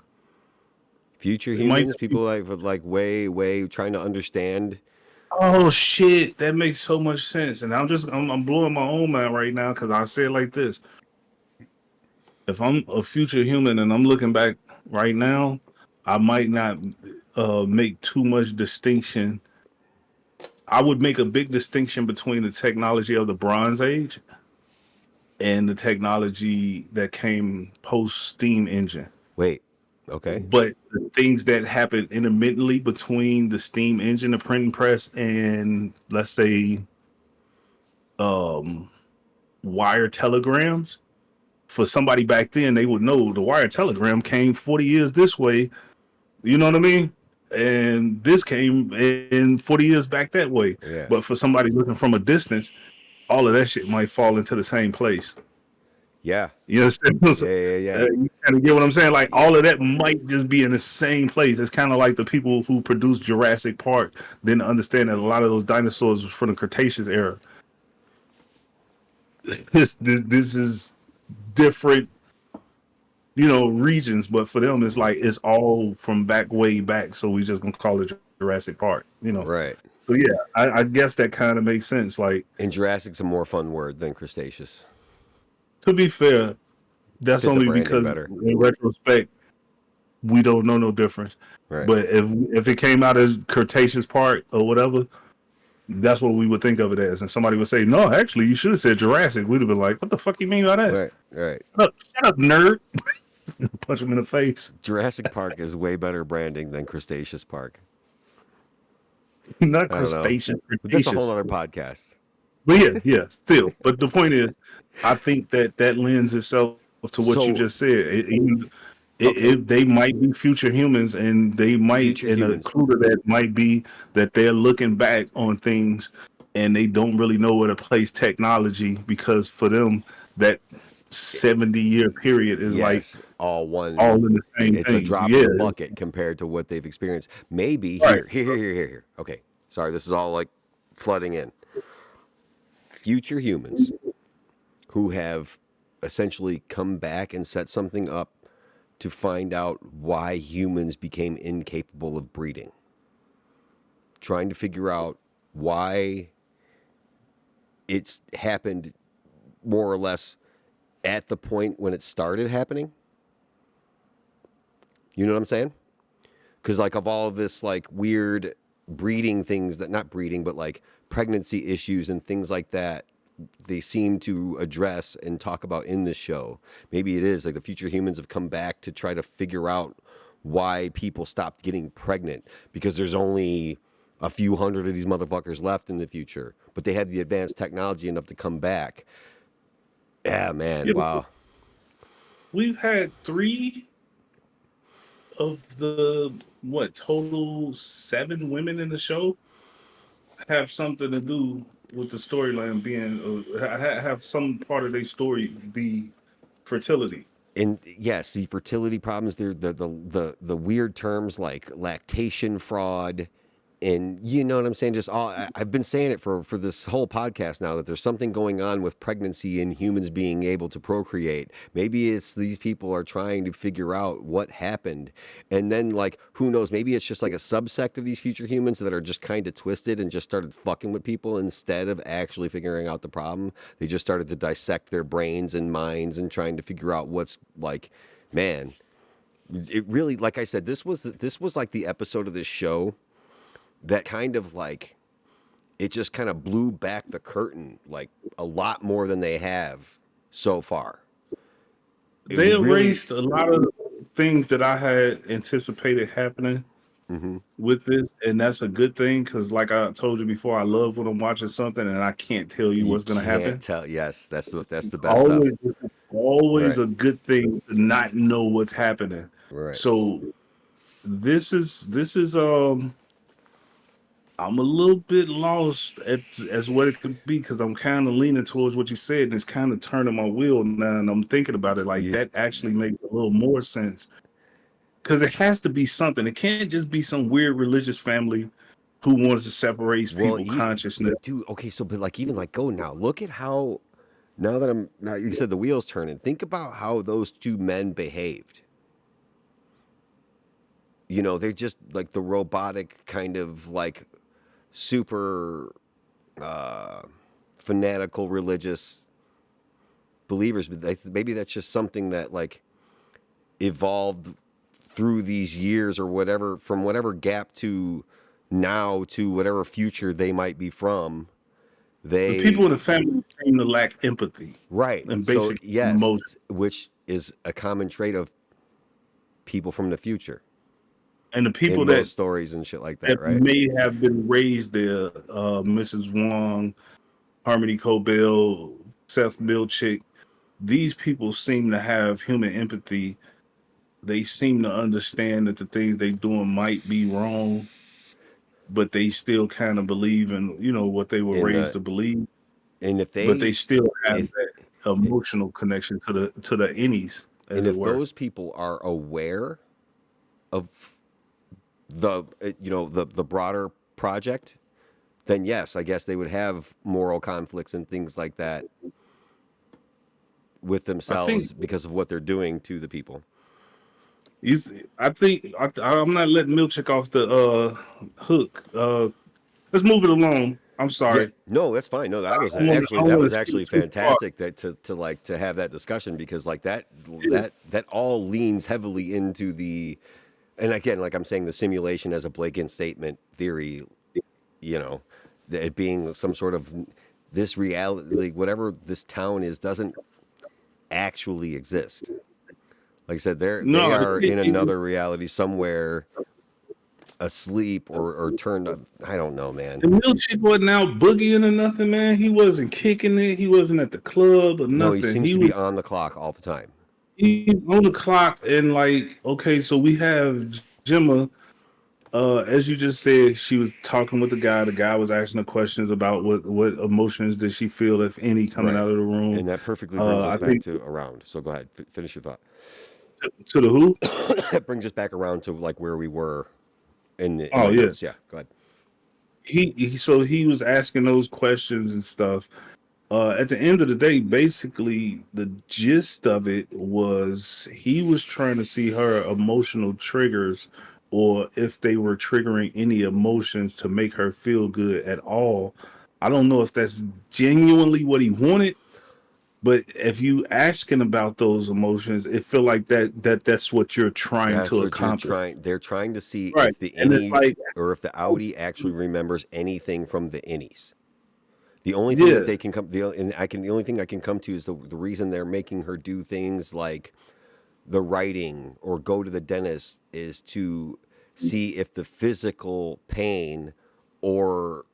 future They might humans, just be. people like way trying to understand. Oh shit, that makes so much sense. And I'm blowing my own mind right now because I say it like this: if I'm a future human and I'm looking back right now, I might not make too much distinction. I would make a big distinction between the technology of the Bronze Age and the technology that came post steam engine. Wait, okay, But the things that happened intermittently between the steam engine, the printing press, and let's say um, wire telegrams, for somebody back then, they would know the wire telegram came 40 years this way. You know what I mean? And this came in 40 years back that way. yeah, But for somebody looking from a distance, all of that shit might fall into the same place. yeah, You understand? What I'm saying? yeah. You kind of get what I'm saying? Like all of that might just be in the same place. It's kind of like the people who produced Jurassic Park didn't understand that a lot of those dinosaurs was from the Cretaceous era. This is different regions, but for them it's like it's all from back way back. So we just gonna call it Jurassic Park. Right. So yeah, I guess that kind of makes sense. Like, And Jurassic's a more fun word than Cretaceous. to be fair, that's Fit the only branding because better. in retrospect we don't know no difference. Right. But if it came out as Cretaceous Park or whatever, that's what we would think of it as. And somebody would say, "No, actually, you should have said Jurassic." We'd have been like, "What the fuck you mean by that? Right. Right. Shut up, nerd!" Punch him in the face. Jurassic Park is way better branding than Cretaceous Park. Not I don't know. crustacean, But that's a whole Cretaceous. other podcast. But yeah, still. But the point is, I think that lends itself to what you So, just said. okay. They might be future humans, and they might, Future and a humans. clue to that might be that they're looking back on things, and they don't really know where to place technology because for them that 70-year period is like Yes. All one. all in the same It's a thing. drop in Yeah, the bucket compared to what they've experienced. Maybe right. here. Okay. Sorry, this is all like flooding in. Future humans who have essentially come back and set something up to find out why humans became incapable of breeding. Trying to figure out why it's happened more or less at the point when it started happening. You know what I'm saying? Because like of all of this like weird breeding things that not breeding but like pregnancy issues and things like that they seem to address and talk about in this show. Maybe it is like the future humans have come back to try to figure out why people stopped getting pregnant because there's only a few hundred of these motherfuckers left in the future, but they have the advanced technology enough to come back. Yeah, man. Yeah, Wow. we've had 3 of the what total 7 women in the show have something to do with the storyline being have some part of their story be fertility. And yes, the fertility problems, the weird terms like lactation fraud, and you know what I'm saying. Just all I've been saying it for this whole podcast now that there's something going on with pregnancy and humans being able to procreate. Maybe it's these people are trying to figure out what happened, and then like who knows? Maybe it's just like a subsect of these future humans that are just kind of twisted and just started fucking with people instead of actually figuring out the problem. They just started to dissect their brains and minds and trying to figure out what's like, man. It really, like I said, this was like the episode of this show that kind of like it just kind of blew back the curtain like a lot more than they have so far. It They really, erased a lot of things that I had anticipated happening mm-hmm. with this, and that's a good thing because, like I told you before, I love when I'm watching something and I can't tell you You what's going to can't happen. tell. Yes, that's the best stuff. Always, this is always Right, a good thing to not know what's happening. right. So this is I'm a little bit lost as what it could be because I'm kind of leaning towards what you said, and it's kind of turning my wheel now. And I'm thinking about it like You, that actually makes a little more sense because it has to be something. It can't just be some weird religious family who wants to separate well, people consciousness. dude. Okay, so but like even like go now. Look at how now that I'm now you said the wheels turning. Think about how those two men behaved. You know, they're just like the robotic kind of like super fanatical religious believers, but maybe that's just something that like evolved through these years or whatever from whatever gap to now to whatever future they might be from. The people They in the family seem to lack empathy right. and So basic yes, emotion. which is a common trait of people from the future And the people in most stories and shit like that, that right? may have been raised there, Mrs. Wong, Harmony Cobell, Seth Milchick, these people seem to have human empathy. They seem to understand that the things they doing might be wrong, but they still kind of believe in, what they were In raised the to believe. and if But they they still have if that emotional connection to the innies, as and it if were. those people are aware of the the broader project, then yes, I guess they would have moral conflicts and things like that with I think themselves because of what they're doing to the people. he's. I'm not letting Milchick off the hook. Let's move it along. I'm Yeah, sorry. no, that's fine. No, that was I actually don't that want was to skip actually too far. fantastic to like to have that discussion because like Yeah. that all leans heavily into the, and again, like I'm saying, the simulation as a blanket statement theory, you know, that it being some sort of this reality, like whatever this town is, doesn't actually exist. Like I said, they No, are in another reality somewhere, asleep or turned up. I don't know, man. the Milchick wasn't out boogieing or nothing, man. He wasn't kicking it. He wasn't at the club or No, he nothing. seems to be on the clock all the time. He's on the clock and like, okay, so we have Gemma. As you just said, she was talking with the guy. The guy was asking her questions about what emotions did she feel, if any, coming Right. out of the room. And that perfectly brings us I back think to around. So go ahead, finish your thought. to the who? That brings us back around to like where we were in Oh my yeah, notes. Yeah, go ahead. so he was asking those questions and stuff. At the end of the day, basically the gist of it was he was trying to see her emotional triggers or if they were triggering any emotions to make her feel good at all. I don't know if that's genuinely what he wanted, but if you asking about those emotions, it feel like that's what you're trying That's to what you're accomplish. trying. They're trying to see Right. if the And it's innie like, or if the outie actually remembers anything from the innies. The only thing that yeah, they can come, the only thing I can come to is the reason they're making her do things like the writing or go to the dentist is to see if the physical pain or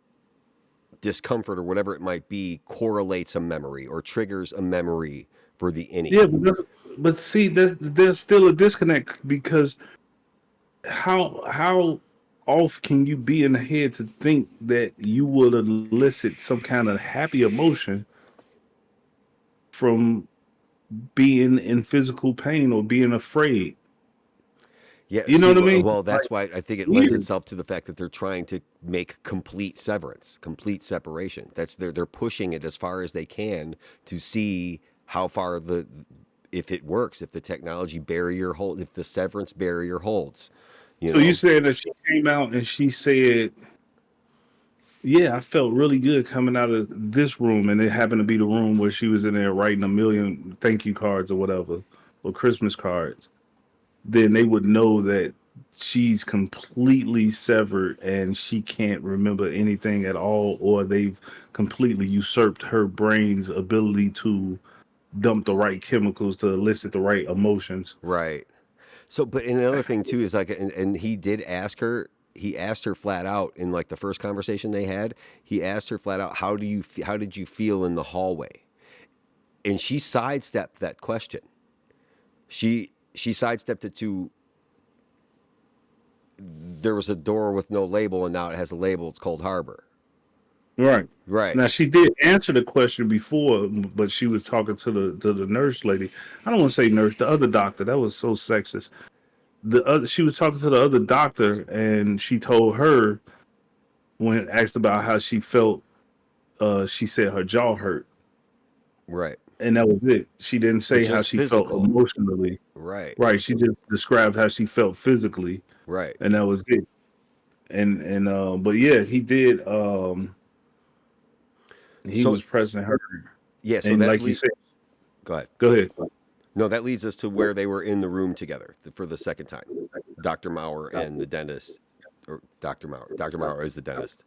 discomfort or whatever it might be correlates a memory or triggers a memory for the innie. yeah, but see, there's still a disconnect because how off can you be in the head to think that you will elicit some kind of happy emotion from being in physical pain or being afraid? Yeah, You know see, what I mean? well, Like, that's why I think it lends weird. itself to the fact that they're trying to make complete severance, complete separation. That's they're pushing it as far as they can to see how far the if it works, if the technology barrier hold, if the severance barrier holds, you So you know. said that she came out and she said, "Yeah, I felt really good coming out of this room," and it happened to be the room where she was in there writing a million thank you cards or whatever, or Christmas cards. Then they would know that she's completely severed and she can't remember anything at all, or they've completely usurped her brain's ability to dump the right chemicals to elicit the right emotions. Right. So, but another thing too is like, and he did ask her. He asked her flat out in like the first conversation they had. He asked her flat out, how did you feel in the hallway?" And she sidestepped that question. She sidestepped it to there was a door with no label and now it has a label. It's Cold Harbor. Right. Right. Now she did answer the question before, but she was talking to the nurse lady. I don't want to say nurse, the other doctor. That was so sexist. The other, she was talking to the other doctor, and she told her when asked about how she felt. She said her jaw hurt, Right. and that was it. She didn't But say how just she felt physical. emotionally. Right. Right. She just described how she felt physically, Right. and that was it. And but yeah, he did. He So was pressing her, yeah. So and that like you said, go ahead. go ahead. No, that leads us to where they were in the room together for the second time. Dr. Maurer and the dentist, or Dr. Maurer. Dr. Maurer is the dentist.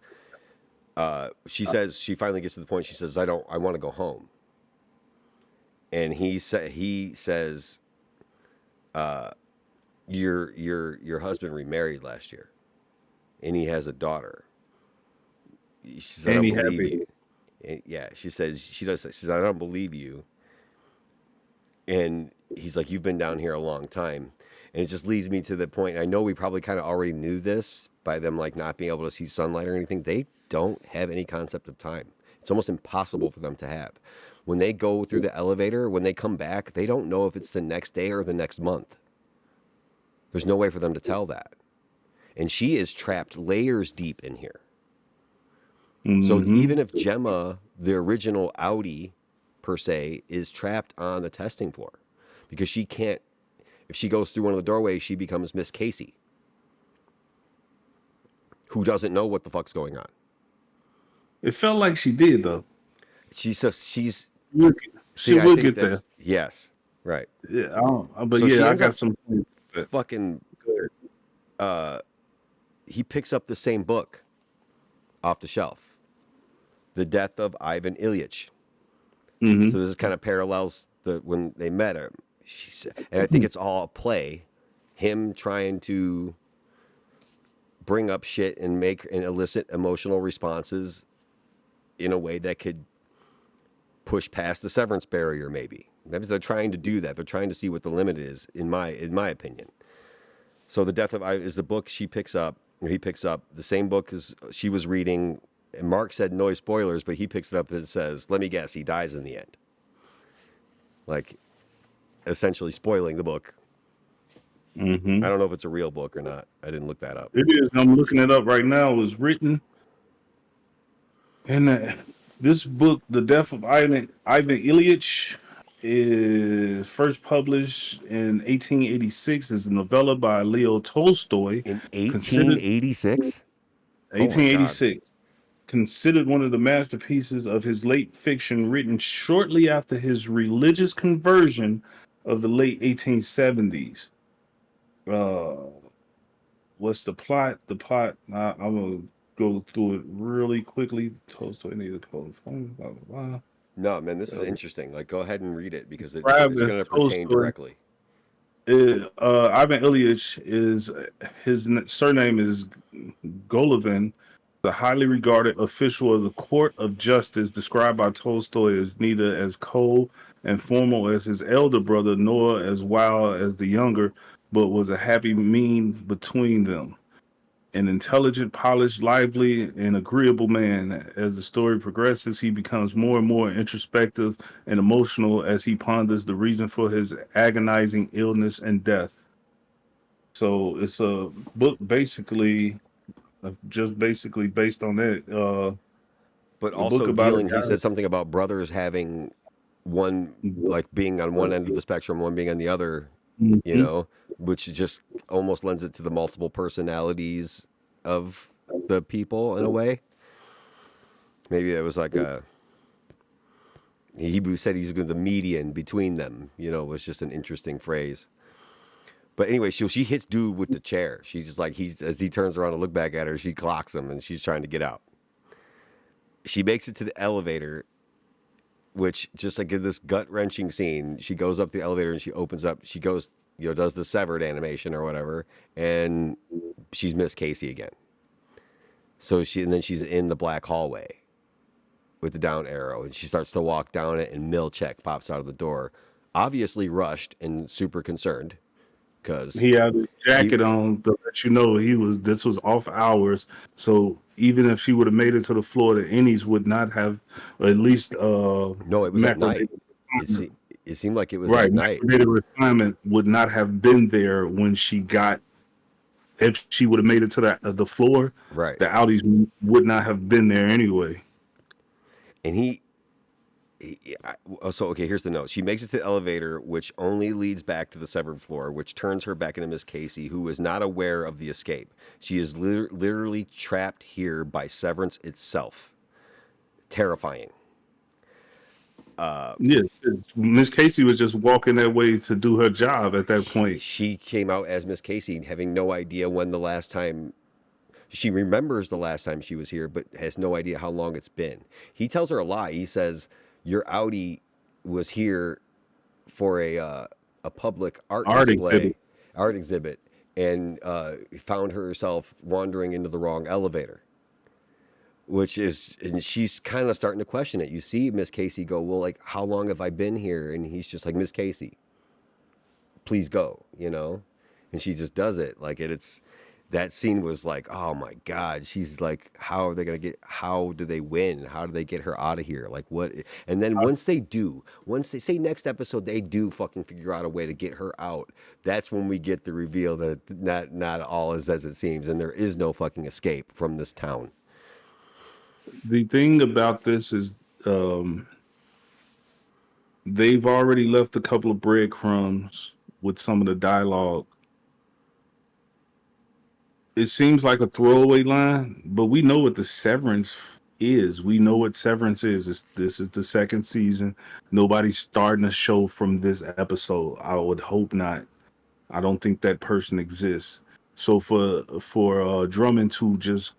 She says she finally gets to the point. She says, "I don't. I want to go home." And he says, "Your husband remarried last year, and he has a daughter." She says, "I And don't he believe happy. you." And yeah, she says she does. She says, "I don't believe you." And he's like, "You've been down here a long time." And it just leads me to the point. I know we probably kind of already knew this by them like not being able to see sunlight or anything. They don't have any concept of time. It's almost impossible for them to have. When they go through the elevator, when they come back, they don't know if it's the next day or the next month. There's no way for them to tell that. And she is trapped layers deep in here. So Mm-hmm. even if Gemma, the original Audi, per se, is trapped on the testing floor because she can't. If she goes through one of the doorways, she becomes Miss Casey, who doesn't know what the fuck's going on. It felt like she did though. She's. She See, I will think get there. that's yes, right. Yeah, but So she yeah, I ends got up some. fucking. He picks up the same book off the shelf, The Death of Ivan Ilyich. Mm-hmm. So this is kind of parallels when they met her. And I think it's all a play, him trying to bring up shit and make and elicit emotional responses in a way that could push past the severance barrier. Maybe they're trying to do that. They're trying to see what the limit is, in my opinion. So The Death of Ivan is the book she picks up. Or he picks up the same book as she was reading. And Mark said no spoilers, but he picks it up and it says, "Let me guess, he dies in the end." Like, essentially spoiling the book. Mm-hmm. I don't know if it's a real book or not. I didn't look that up. It is. I'm looking it up right now. It was written in this book, The Death of Ivan Ilyich, is first published in 1886 as a novella by Leo Tolstoy, In considered 1886? Oh my God. 1886, considered one of the masterpieces of his late fiction, written shortly after his religious conversion of the late 1870s. Uh, what's the plot? The plot, I'm gonna go through it really quickly. Tolstoy needed a code phone, blah blah No, man, this is blah. interesting. Like, go ahead and read it because it's Described going to pertain Tolstoy. directly. Ivan Ilyich is his surname is Golovin, the highly regarded official of the Court of Justice, described by Tolstoy as neither as cold and formal as his elder brother, nor as wild as the younger, but was a happy mean between them. An intelligent, polished, lively, and agreeable man. As the story progresses, he becomes more and more introspective and emotional as he ponders the reason for his agonizing illness and death. So it's a book basically, just basically based on that. But A book also about a dealing, he guy. said something about brothers having one, like being on one end of the spectrum, one being on the other, Mhm. which just almost lends it to the multiple personalities of the people in a way. Maybe it was like he said he's the median between them, was just an interesting phrase. But anyway, she hits dude with the chair. She's just like, as he turns around to look back at her, she clocks him and she's trying to get out. She makes it to the elevator, which just like in this gut wrenching scene, she goes up the elevator and she opens up. She goes, does the severed animation or whatever, and she's Miss Casey again. So then she's in the black hallway with the down arrow, and she starts to walk down it, and Milchek pops out of the door, obviously rushed and super concerned because He had his he jacket on to let you know this was off hours. So even if she would have made it to the floor, the innies would not have, or at least no, it was at night. macronated It se- it seemed like it was right, at night. macronated refinement would not have been there when she got. If she would have made it to the floor, Right. the Audis would not have been there anyway. And so okay, here's the note. She makes it to the elevator, which only leads back to the severed floor, which turns her back into Miss Casey, who is not aware of the escape. She is literally trapped here by Severance itself. Terrifying. Yeah, Miss Casey was just walking that way to do her job at that point. She came out as Miss Casey, having no idea when the last time. She remembers the last time she was here, but has no idea how long it's been. He tells her a lie. He says, "Your Audi was here for a public Art exhibit. art exhibit, and found herself wandering into the wrong elevator." And she's kind of starting to question it. You see Miss Casey go, "Well, like, how long have I been here?" And he's just like, "Miss Casey, please go," and she just does it. Like, it's that scene was like, oh my God. She's like, how do they win? How do they get her out of here? Like, what? And then once they say next episode, they do fucking figure out a way to get her out. That's when we get the reveal that not all is as it seems. And there is no fucking escape from this town. The thing about this is, they've already left a couple of breadcrumbs with some of the dialogue. It seems like a throwaway line, but we know what the severance is. We know what severance is. This is the second season. Nobody's starting a show from this episode. I would hope not. I don't think that person exists. So for Drummond to just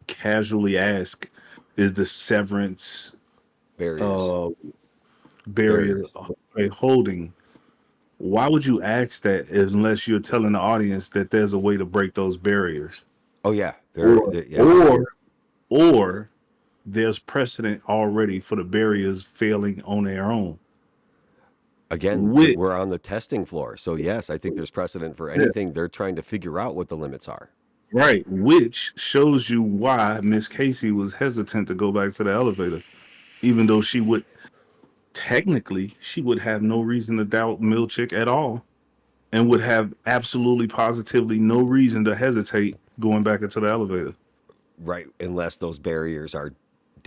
casually ask, "Is the severance Barriers. uh, barrier Barriers. a holding?" Why would you ask that unless you're telling the audience that there's a way to break those barriers, Oh yeah, or yes. or there's precedent already for the barriers failing on their own? Again, Which we're on the testing floor. So yes, I think there's precedent for yeah, anything. They're trying to figure out what the limits are. right, which shows you why Miss Casey was hesitant to go back to the elevator, even though she would technically she would have no reason to doubt Milchick at all, and would have absolutely positively no reason to hesitate going back into the elevator. Right, unless those barriers are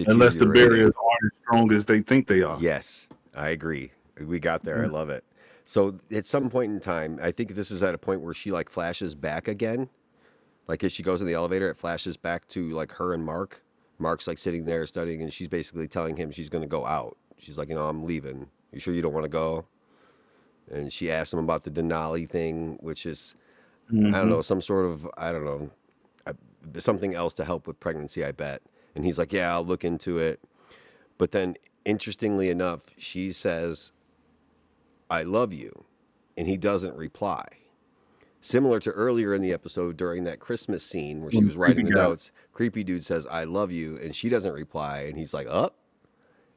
Unless the deteriorating. barriers aren't as strong as they think they are. Yes, I agree. We got there. I Yeah. love it. So at some point in time, I think this is at a point where she like flashes back again. Like as she goes in the elevator, it flashes back to like her and Mark. Mark's like sitting there studying, and she's basically telling him she's going to go out. She's like, I'm leaving. You sure you don't want to go? And she asks him about the Denali thing, which is, I don't Hmm. know, some sort of, I don't know, something else to help with pregnancy, I bet. And he's like, yeah, I'll look into it. But then, interestingly enough, she says, I love you. And he doesn't reply. Similar to earlier in the episode during that Christmas scene where she When was creepy writing the guy. notes, creepy dude says, I love you. And she doesn't reply. And he's like, up.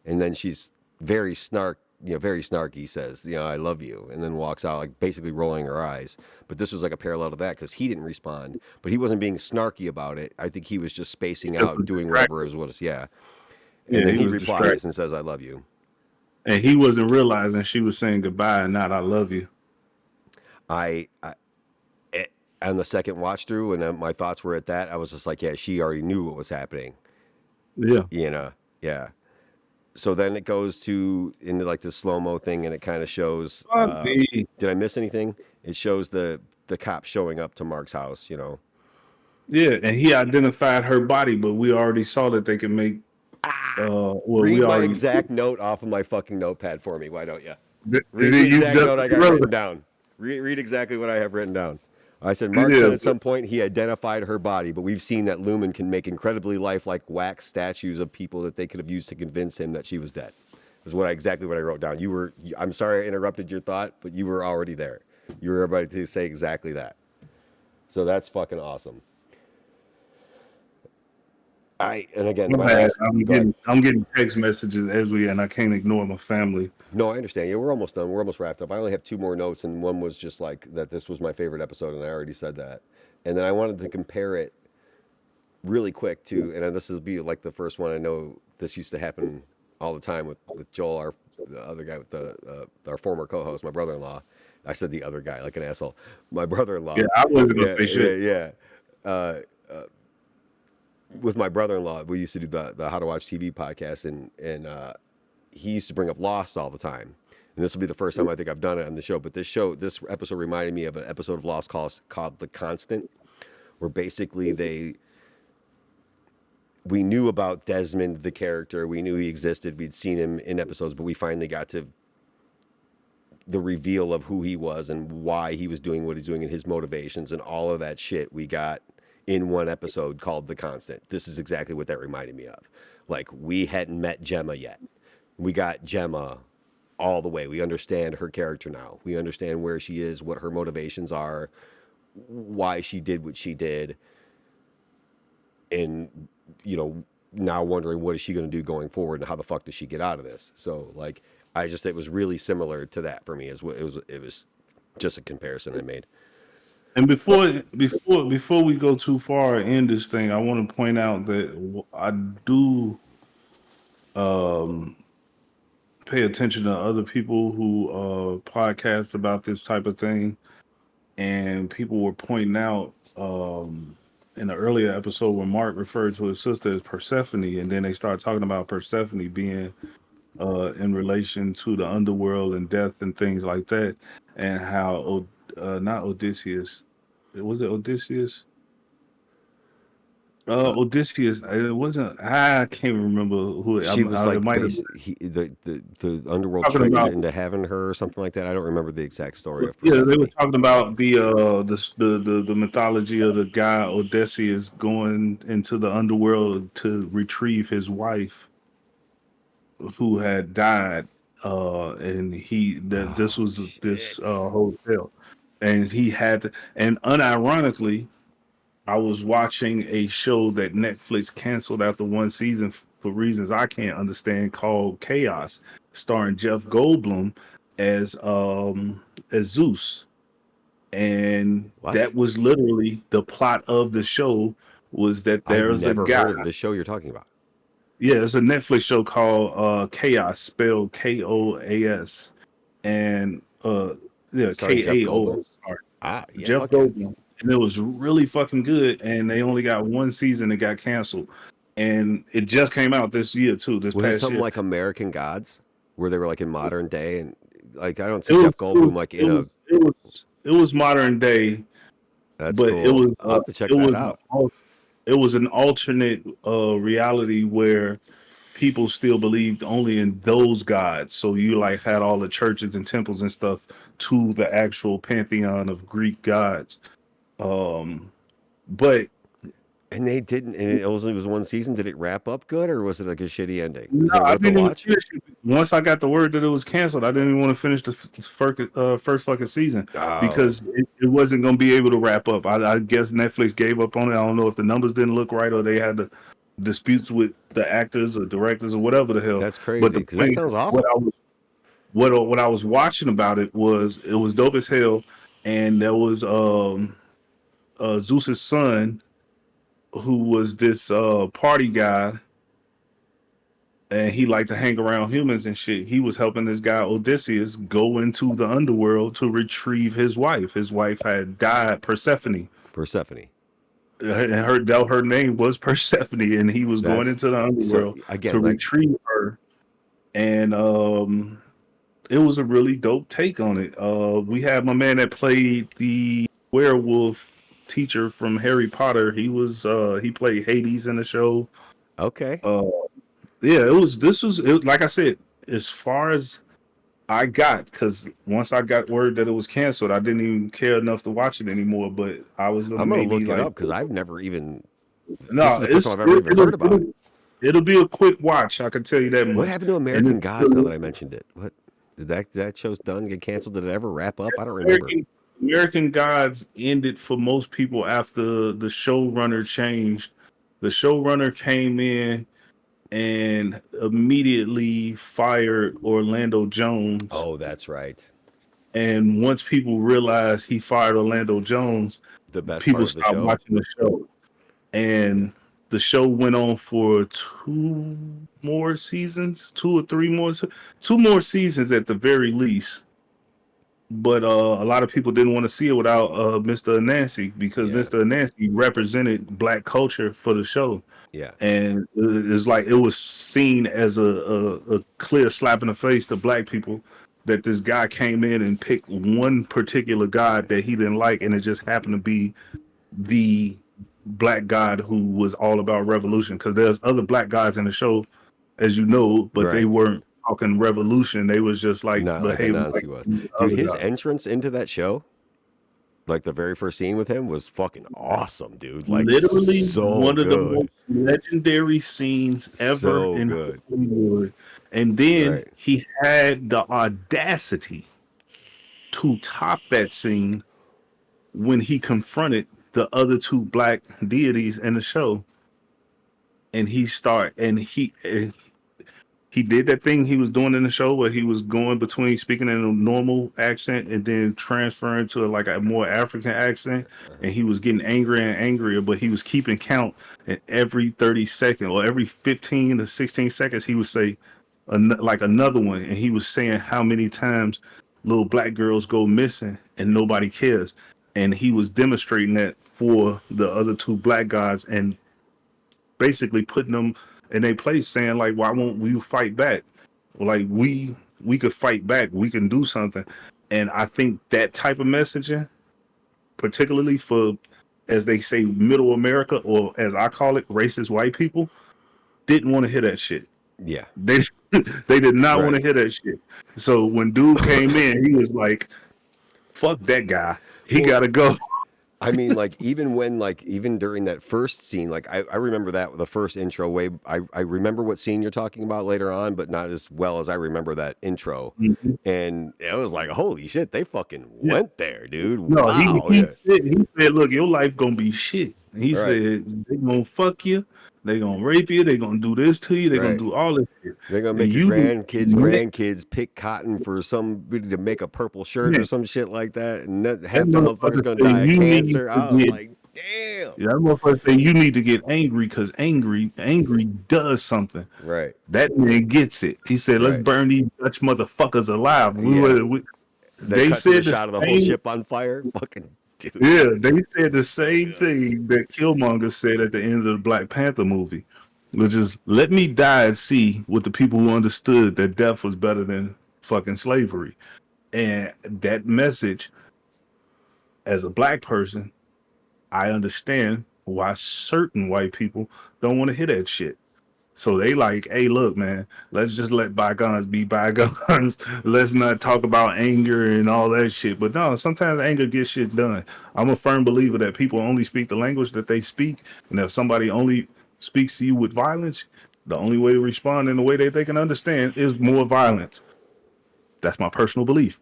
And then she's very snarky, says, I love you. And then walks out, like basically rolling her eyes. But this was like a parallel to that because he didn't respond. But he wasn't being snarky about it. I think he was just spacing Just out, was doing whatever distracted. it was. Yeah. And Yeah, then he he was replies distracted. and says, I love you. And he wasn't realizing she was saying goodbye and not I love you. I it, on the second watch through, and my thoughts were at that. I was just like, yeah, she already knew what was happening. Yeah. Yeah. So then it goes to into like the slow mo thing, and it kind of shows. Fuck me. Did I miss anything? It shows the cop showing up to Mark's house. Yeah, and he identified her body, but we already saw that they can make we Read my already exact note off of my fucking notepad for me. Why don't you? Read the you exact just note I got written relevant. down. Read exactly what I have written down. I said Mark said Yeah, at some point he identified her body, but we've seen that Lumen can make incredibly lifelike wax statues of people that they could have used to convince him that she was dead. Is exactly what I wrote down. I'm sorry I interrupted your thought, but you were already there. You were about to say exactly that. So that's fucking awesome. And again, my my bad. last go ahead. I'm getting text messages as and I can't ignore my family. No, I understand. Yeah, we're almost done. We're almost wrapped up. I only have two more notes, and one was just like that this was my favorite episode, and I already said that. And then I wanted to compare it really quick to, and this will be like the first one. I know this used to happen all the time with Joel, the other guy with our former co-host, my brother-in-law. I said the other guy like an asshole. My brother-in-law. Yeah, I wasn't gonna Yeah, say yeah, shit. yeah. Uh, with my brother-in-law, we used to do the How to Watch TV podcast, and he used to bring up Lost all the time. And this will be the first time I think I've done it on the show. But this episode reminded me of an episode of Lost called The Constant, where basically we knew about Desmond, the character. We knew he existed. We'd seen him in episodes, but we finally got to the reveal of who he was and why he was doing what he's doing and his motivations and all of that shit we got in one episode called The Constant. This is exactly what that reminded me of. Like, we hadn't met Gemma yet. We got Gemma all the way. We understand her character now. We understand where she is, what her motivations are, why she did what she did, and now wondering what is she going to do going forward and how the fuck does she get out of this. So like, it was really similar to that for me. It was just a comparison I made. And before we go too far in this thing, I want to point out that I do pay attention to other people who podcast about this type of thing, and people were pointing out in the earlier episode when Mark referred to his sister as Persephone, and then they started talking about Persephone being in relation to the underworld and death and things like that, and how not Odysseus, was it Odysseus? Odysseus. It wasn't. I can't remember who. She was It like might have been the underworld talking tricked about. into having her or something like that. I don't remember the exact story of Yeah, they were Persephone. talking about the mythology of the guy Odysseus going into the underworld to retrieve his wife who had died. And this Oh was this shit! hotel, and he had to, and unironically, I was watching a show that Netflix canceled after one season for reasons I can't understand, called Chaos, starring Jeff Goldblum as Zeus. And What? that was literally the plot of the show, was that I've there's a never guy. heard of the show you're talking about. Yeah, it's a Netflix show called Chaos, spelled Koas. And yeah, Starring Jeff Goldblum. Kao. Sorry. Ah, yeah, Jeff fuck yeah. Goldblum, and it was really fucking good. And they only got one season; it got canceled, and it just came out this year too. This Was it past something year, like American Gods, where they were like in modern day, and like I don't it see was Jeff Goldblum like in a. it was modern day, That's but cool. I'll have to check it that was out. it was an alternate reality where people still believed only in those gods. So you like had all the churches and temples and stuff to the actual pantheon of Greek gods. Um, but And they didn't. And it only was one season. Did it wrap up good, or was it like a shitty ending? no, Was it I worth a didn't even watch? finish it. Once I got the word that it was canceled, I didn't even want to finish the first fucking season Oh, because it wasn't going to be able to wrap up. I guess Netflix gave up on it. I don't know if the numbers didn't look right or they had the disputes with the actors or directors or whatever the hell. that's But crazy the because that point, sounds awesome. what I was watching about it was dope as hell, and there was Zeus's son who was this party guy, and he liked to hang around humans and shit. He was helping this guy Odysseus go into the underworld to retrieve his wife. His wife had died, Persephone. Persephone. And her name was Persephone, and he was going That's into the so underworld to again like retrieve her. And it was a really dope take on it. We had my man that played the werewolf teacher from Harry Potter. He played Hades in the show. okay. Uh, yeah, it, like I said, as far as I got, because once I got word that it was canceled, I didn't even care enough to watch it anymore. But I was I'm gonna maybe look it like, up because I've never even. This is no, the first time I've ever even heard about it. it'll be a quick watch. I can tell you that What much. happened to And American Gods? Now that I mentioned it, what did that show's done get canceled? Did it ever wrap up? I don't remember. American American Gods ended for most people after the showrunner changed. The showrunner came in and immediately fired Orlando Jones. Oh, that's right. And once people realized he fired Orlando Jones, The best people part of the stopped show. watching the show. And the show went on for two more seasons, two more seasons at the very least. But a lot of people didn't want to see it without Mr. Anansi, because Yeah, Mr. Anansi represented black culture for the show, yeah, and it's like it was seen as a clear slap in the face to black people that this guy came in and picked one particular god that he didn't like, and it just happened to be the black god who was all about revolution. Because there's other black gods in the show, as you know, but they right. weren't talking revolution. They was just like Not like behaving like Anansi was. the Dude, other his gods. entrance into that show, like the very first scene with him, was fucking awesome, dude. Like Literally so one of the good, most legendary scenes ever so in good. Hollywood. And then Right. he had the audacity to top that scene when he confronted the other two black deities in the show. And he did that thing he was doing in the show where he was going between speaking in a normal accent and then transferring to like a more African accent, and he was getting angrier and angrier, but he was keeping count. And every 30 seconds or every 15 to 16 seconds he would say like another one, and he was saying how many times little black girls go missing and nobody cares. And he was demonstrating that for the other two black guys, and basically putting them in a place, saying like, why won't we fight back? Like we could fight back. We can do something. And I think that type of messaging, particularly for, as they say, middle America, or as I call it, racist white people, didn't want to hear that shit. Yeah. They they did not want Right. to hear that shit. So when dude came in, he was like, "Fuck that guy. He Well, gotta go." I mean, like even during that first scene, like I remember that the first intro way. I remember what scene you're talking about later on, but not as well as I remember that intro. Mhm. And it was like, holy shit, they fucking Yeah. went there, dude. No, Wow. Yeah. he said, "Look, your life gonna be shit." He Right. said, "They gonna fuck you. They gonna rape you. They gonna do this to you. They gonna Right. do all this shit. They're gonna And make your you, grandkids pick cotton for somebody to make a purple shirt yeah, or some shit like that, and that half the motherfuckers motherfucker gonna say die of you need cancer. to I was get." like, damn. Yeah, that motherfucker say you need to get angry because angry does something. Right. That man gets it. He said, "Let's Right. burn these Dutch motherfuckers alive." Yeah. They They cut to the said the shot of the whole same. ship on fire. Fucking dude. Yeah, they said the same Yeah. thing that Killmonger said at the end of the Black Panther movie, which is, "Let me die at sea with the people who understood that death was better than fucking slavery." And that message, as a black person, I understand why certain white people don't want to hear that shit. So they like, "Hey, look, man, let's just let bygones be bygones. Let's not talk about anger and all that shit." But no, sometimes anger gets shit done. I'm a firm believer that people only speak the language that they speak, and if somebody only speaks to you with violence, the only way to respond in the way that they can understand is more violence. That's my personal belief.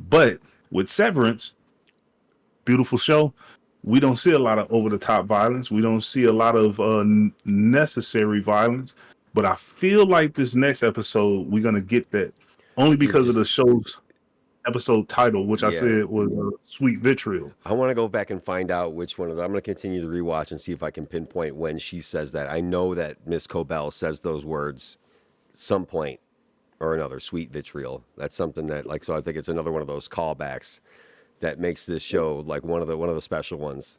But with Severance, beautiful show, we don't see a lot of over the top violence. We don't see a lot of necessary violence. But I feel like this next episode we're gonna get that, only You're because of just the show's episode title, which I yeah. said was "Sweet Vitriol." I want to go back and find out which one of them. I'm going to continue to rewatch and see if I can pinpoint when she says that. I know that Miss Cobell says those words some point or another. Sweet vitriol. That's something that like. So I think it's another one of those callbacks that makes this show like one of the special ones.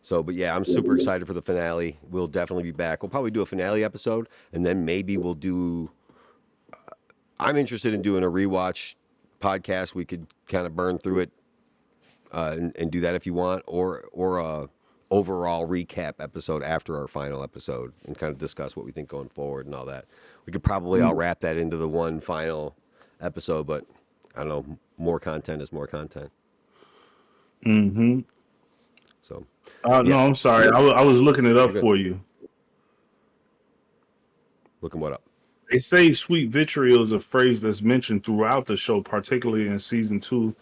So, but yeah, I'm super excited for the finale. We'll definitely be back. We'll probably do a finale episode, and then maybe we'll do. I'm interested in doing a rewatch podcast. We could kind of burn through it and do that if you want, or a overall recap episode after our final episode and kind of discuss what we think going forward and all that. We could probably all wrap that into the one final episode, but I don't know. More content is more content. Mm-hmm. So, No, yeah, I'm sorry. I was looking it up you're good. for you. Looking what up? They say "sweet vitriol" is a phrase that's mentioned throughout the show, particularly in season 2,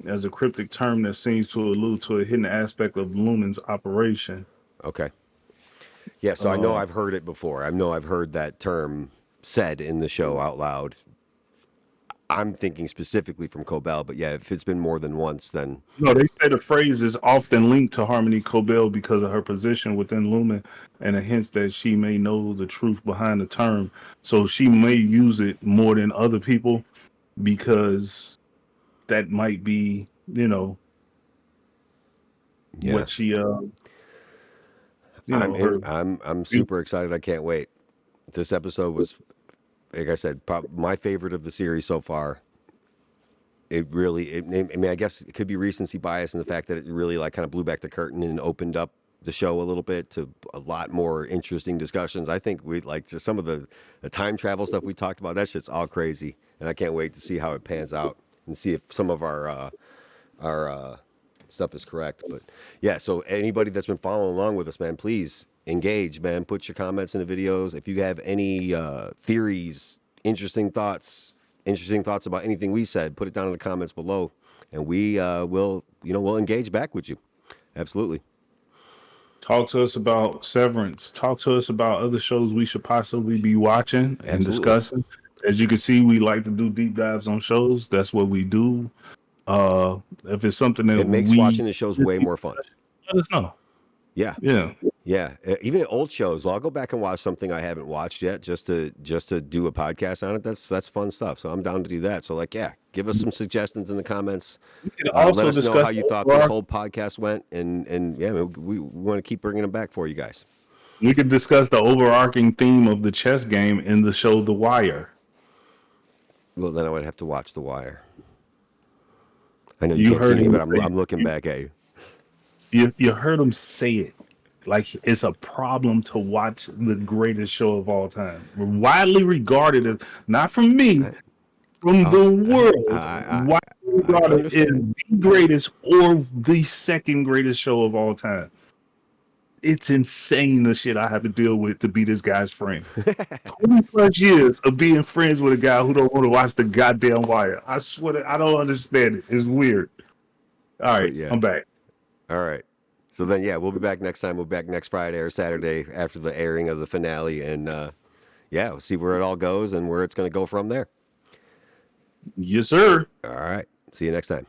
as a cryptic term that seems to allude to a hidden aspect of Lumen's operation. Okay. Yeah, so I know Uh, I've heard it before. I know I've heard that term said in the show out loud. I'm thinking specifically from Cobell, but yeah, if it's been more than once, then no, they say the phrase is often linked to Harmony Cobell because of her position within Lumen and a hint that she may know the truth behind the term. So she may use it more than other people because that might be, yeah, what she, I'm in. her. I'm super excited. I can't wait. This episode was, like I said, my favorite of the series so far. It really, I mean, I guess it could be recency bias in the fact that it really like kind of blew back the curtain and opened up the show a little bit to a lot more interesting discussions. I think we like just some of the time travel stuff we talked about. That shit's all crazy, and I can't wait to see how it pans out and see if some of our stuff is correct. But yeah, so anybody that's been following along with us, man, please engage, man. Put your comments in the videos. If you have any theories, interesting thoughts about anything we said, put it down in the comments below, and we we'll engage back with you. Absolutely. Talk to us about Severance. Talk to us about other shows we should possibly be watching and Absolutely. discussing. As you can see, we like to do deep dives on shows. That's what we do. If it's something that It makes we watching the shows way more fun. let us know. Yeah. Yeah. Yeah, even old shows. Well, I'll go back and watch something I haven't watched yet, just to do a podcast on it. That's fun stuff. So I'm down to do that. So like, yeah, give us some suggestions in the comments. We can Let also us know discuss how you thought this whole podcast went, and yeah, we want to keep bringing them back for you guys. we can discuss the overarching theme of the chess game in the show The Wire. Well, then I would have to watch The Wire. I know you You can't see heard me, him but say, I'm looking back at you. you heard him say it. Like it's a problem to watch the greatest show of all time. Widely regarded as not from me, I, from I, the I, world, I, widely I regarded as understand. the greatest or the second greatest show of all time. It's insane the shit I have to deal with to be this guy's friend. 20 plus years of being friends with a guy who don't want to watch the goddamn Wire. I swear I don't understand it. It's weird. All But right, yeah, I'm back. all right. So then, yeah, we'll be back next time. We'll be back next Friday or Saturday after the airing of the finale, and yeah, we'll see where it all goes and where it's going to go from there. Yes, sir. All right. See you next time.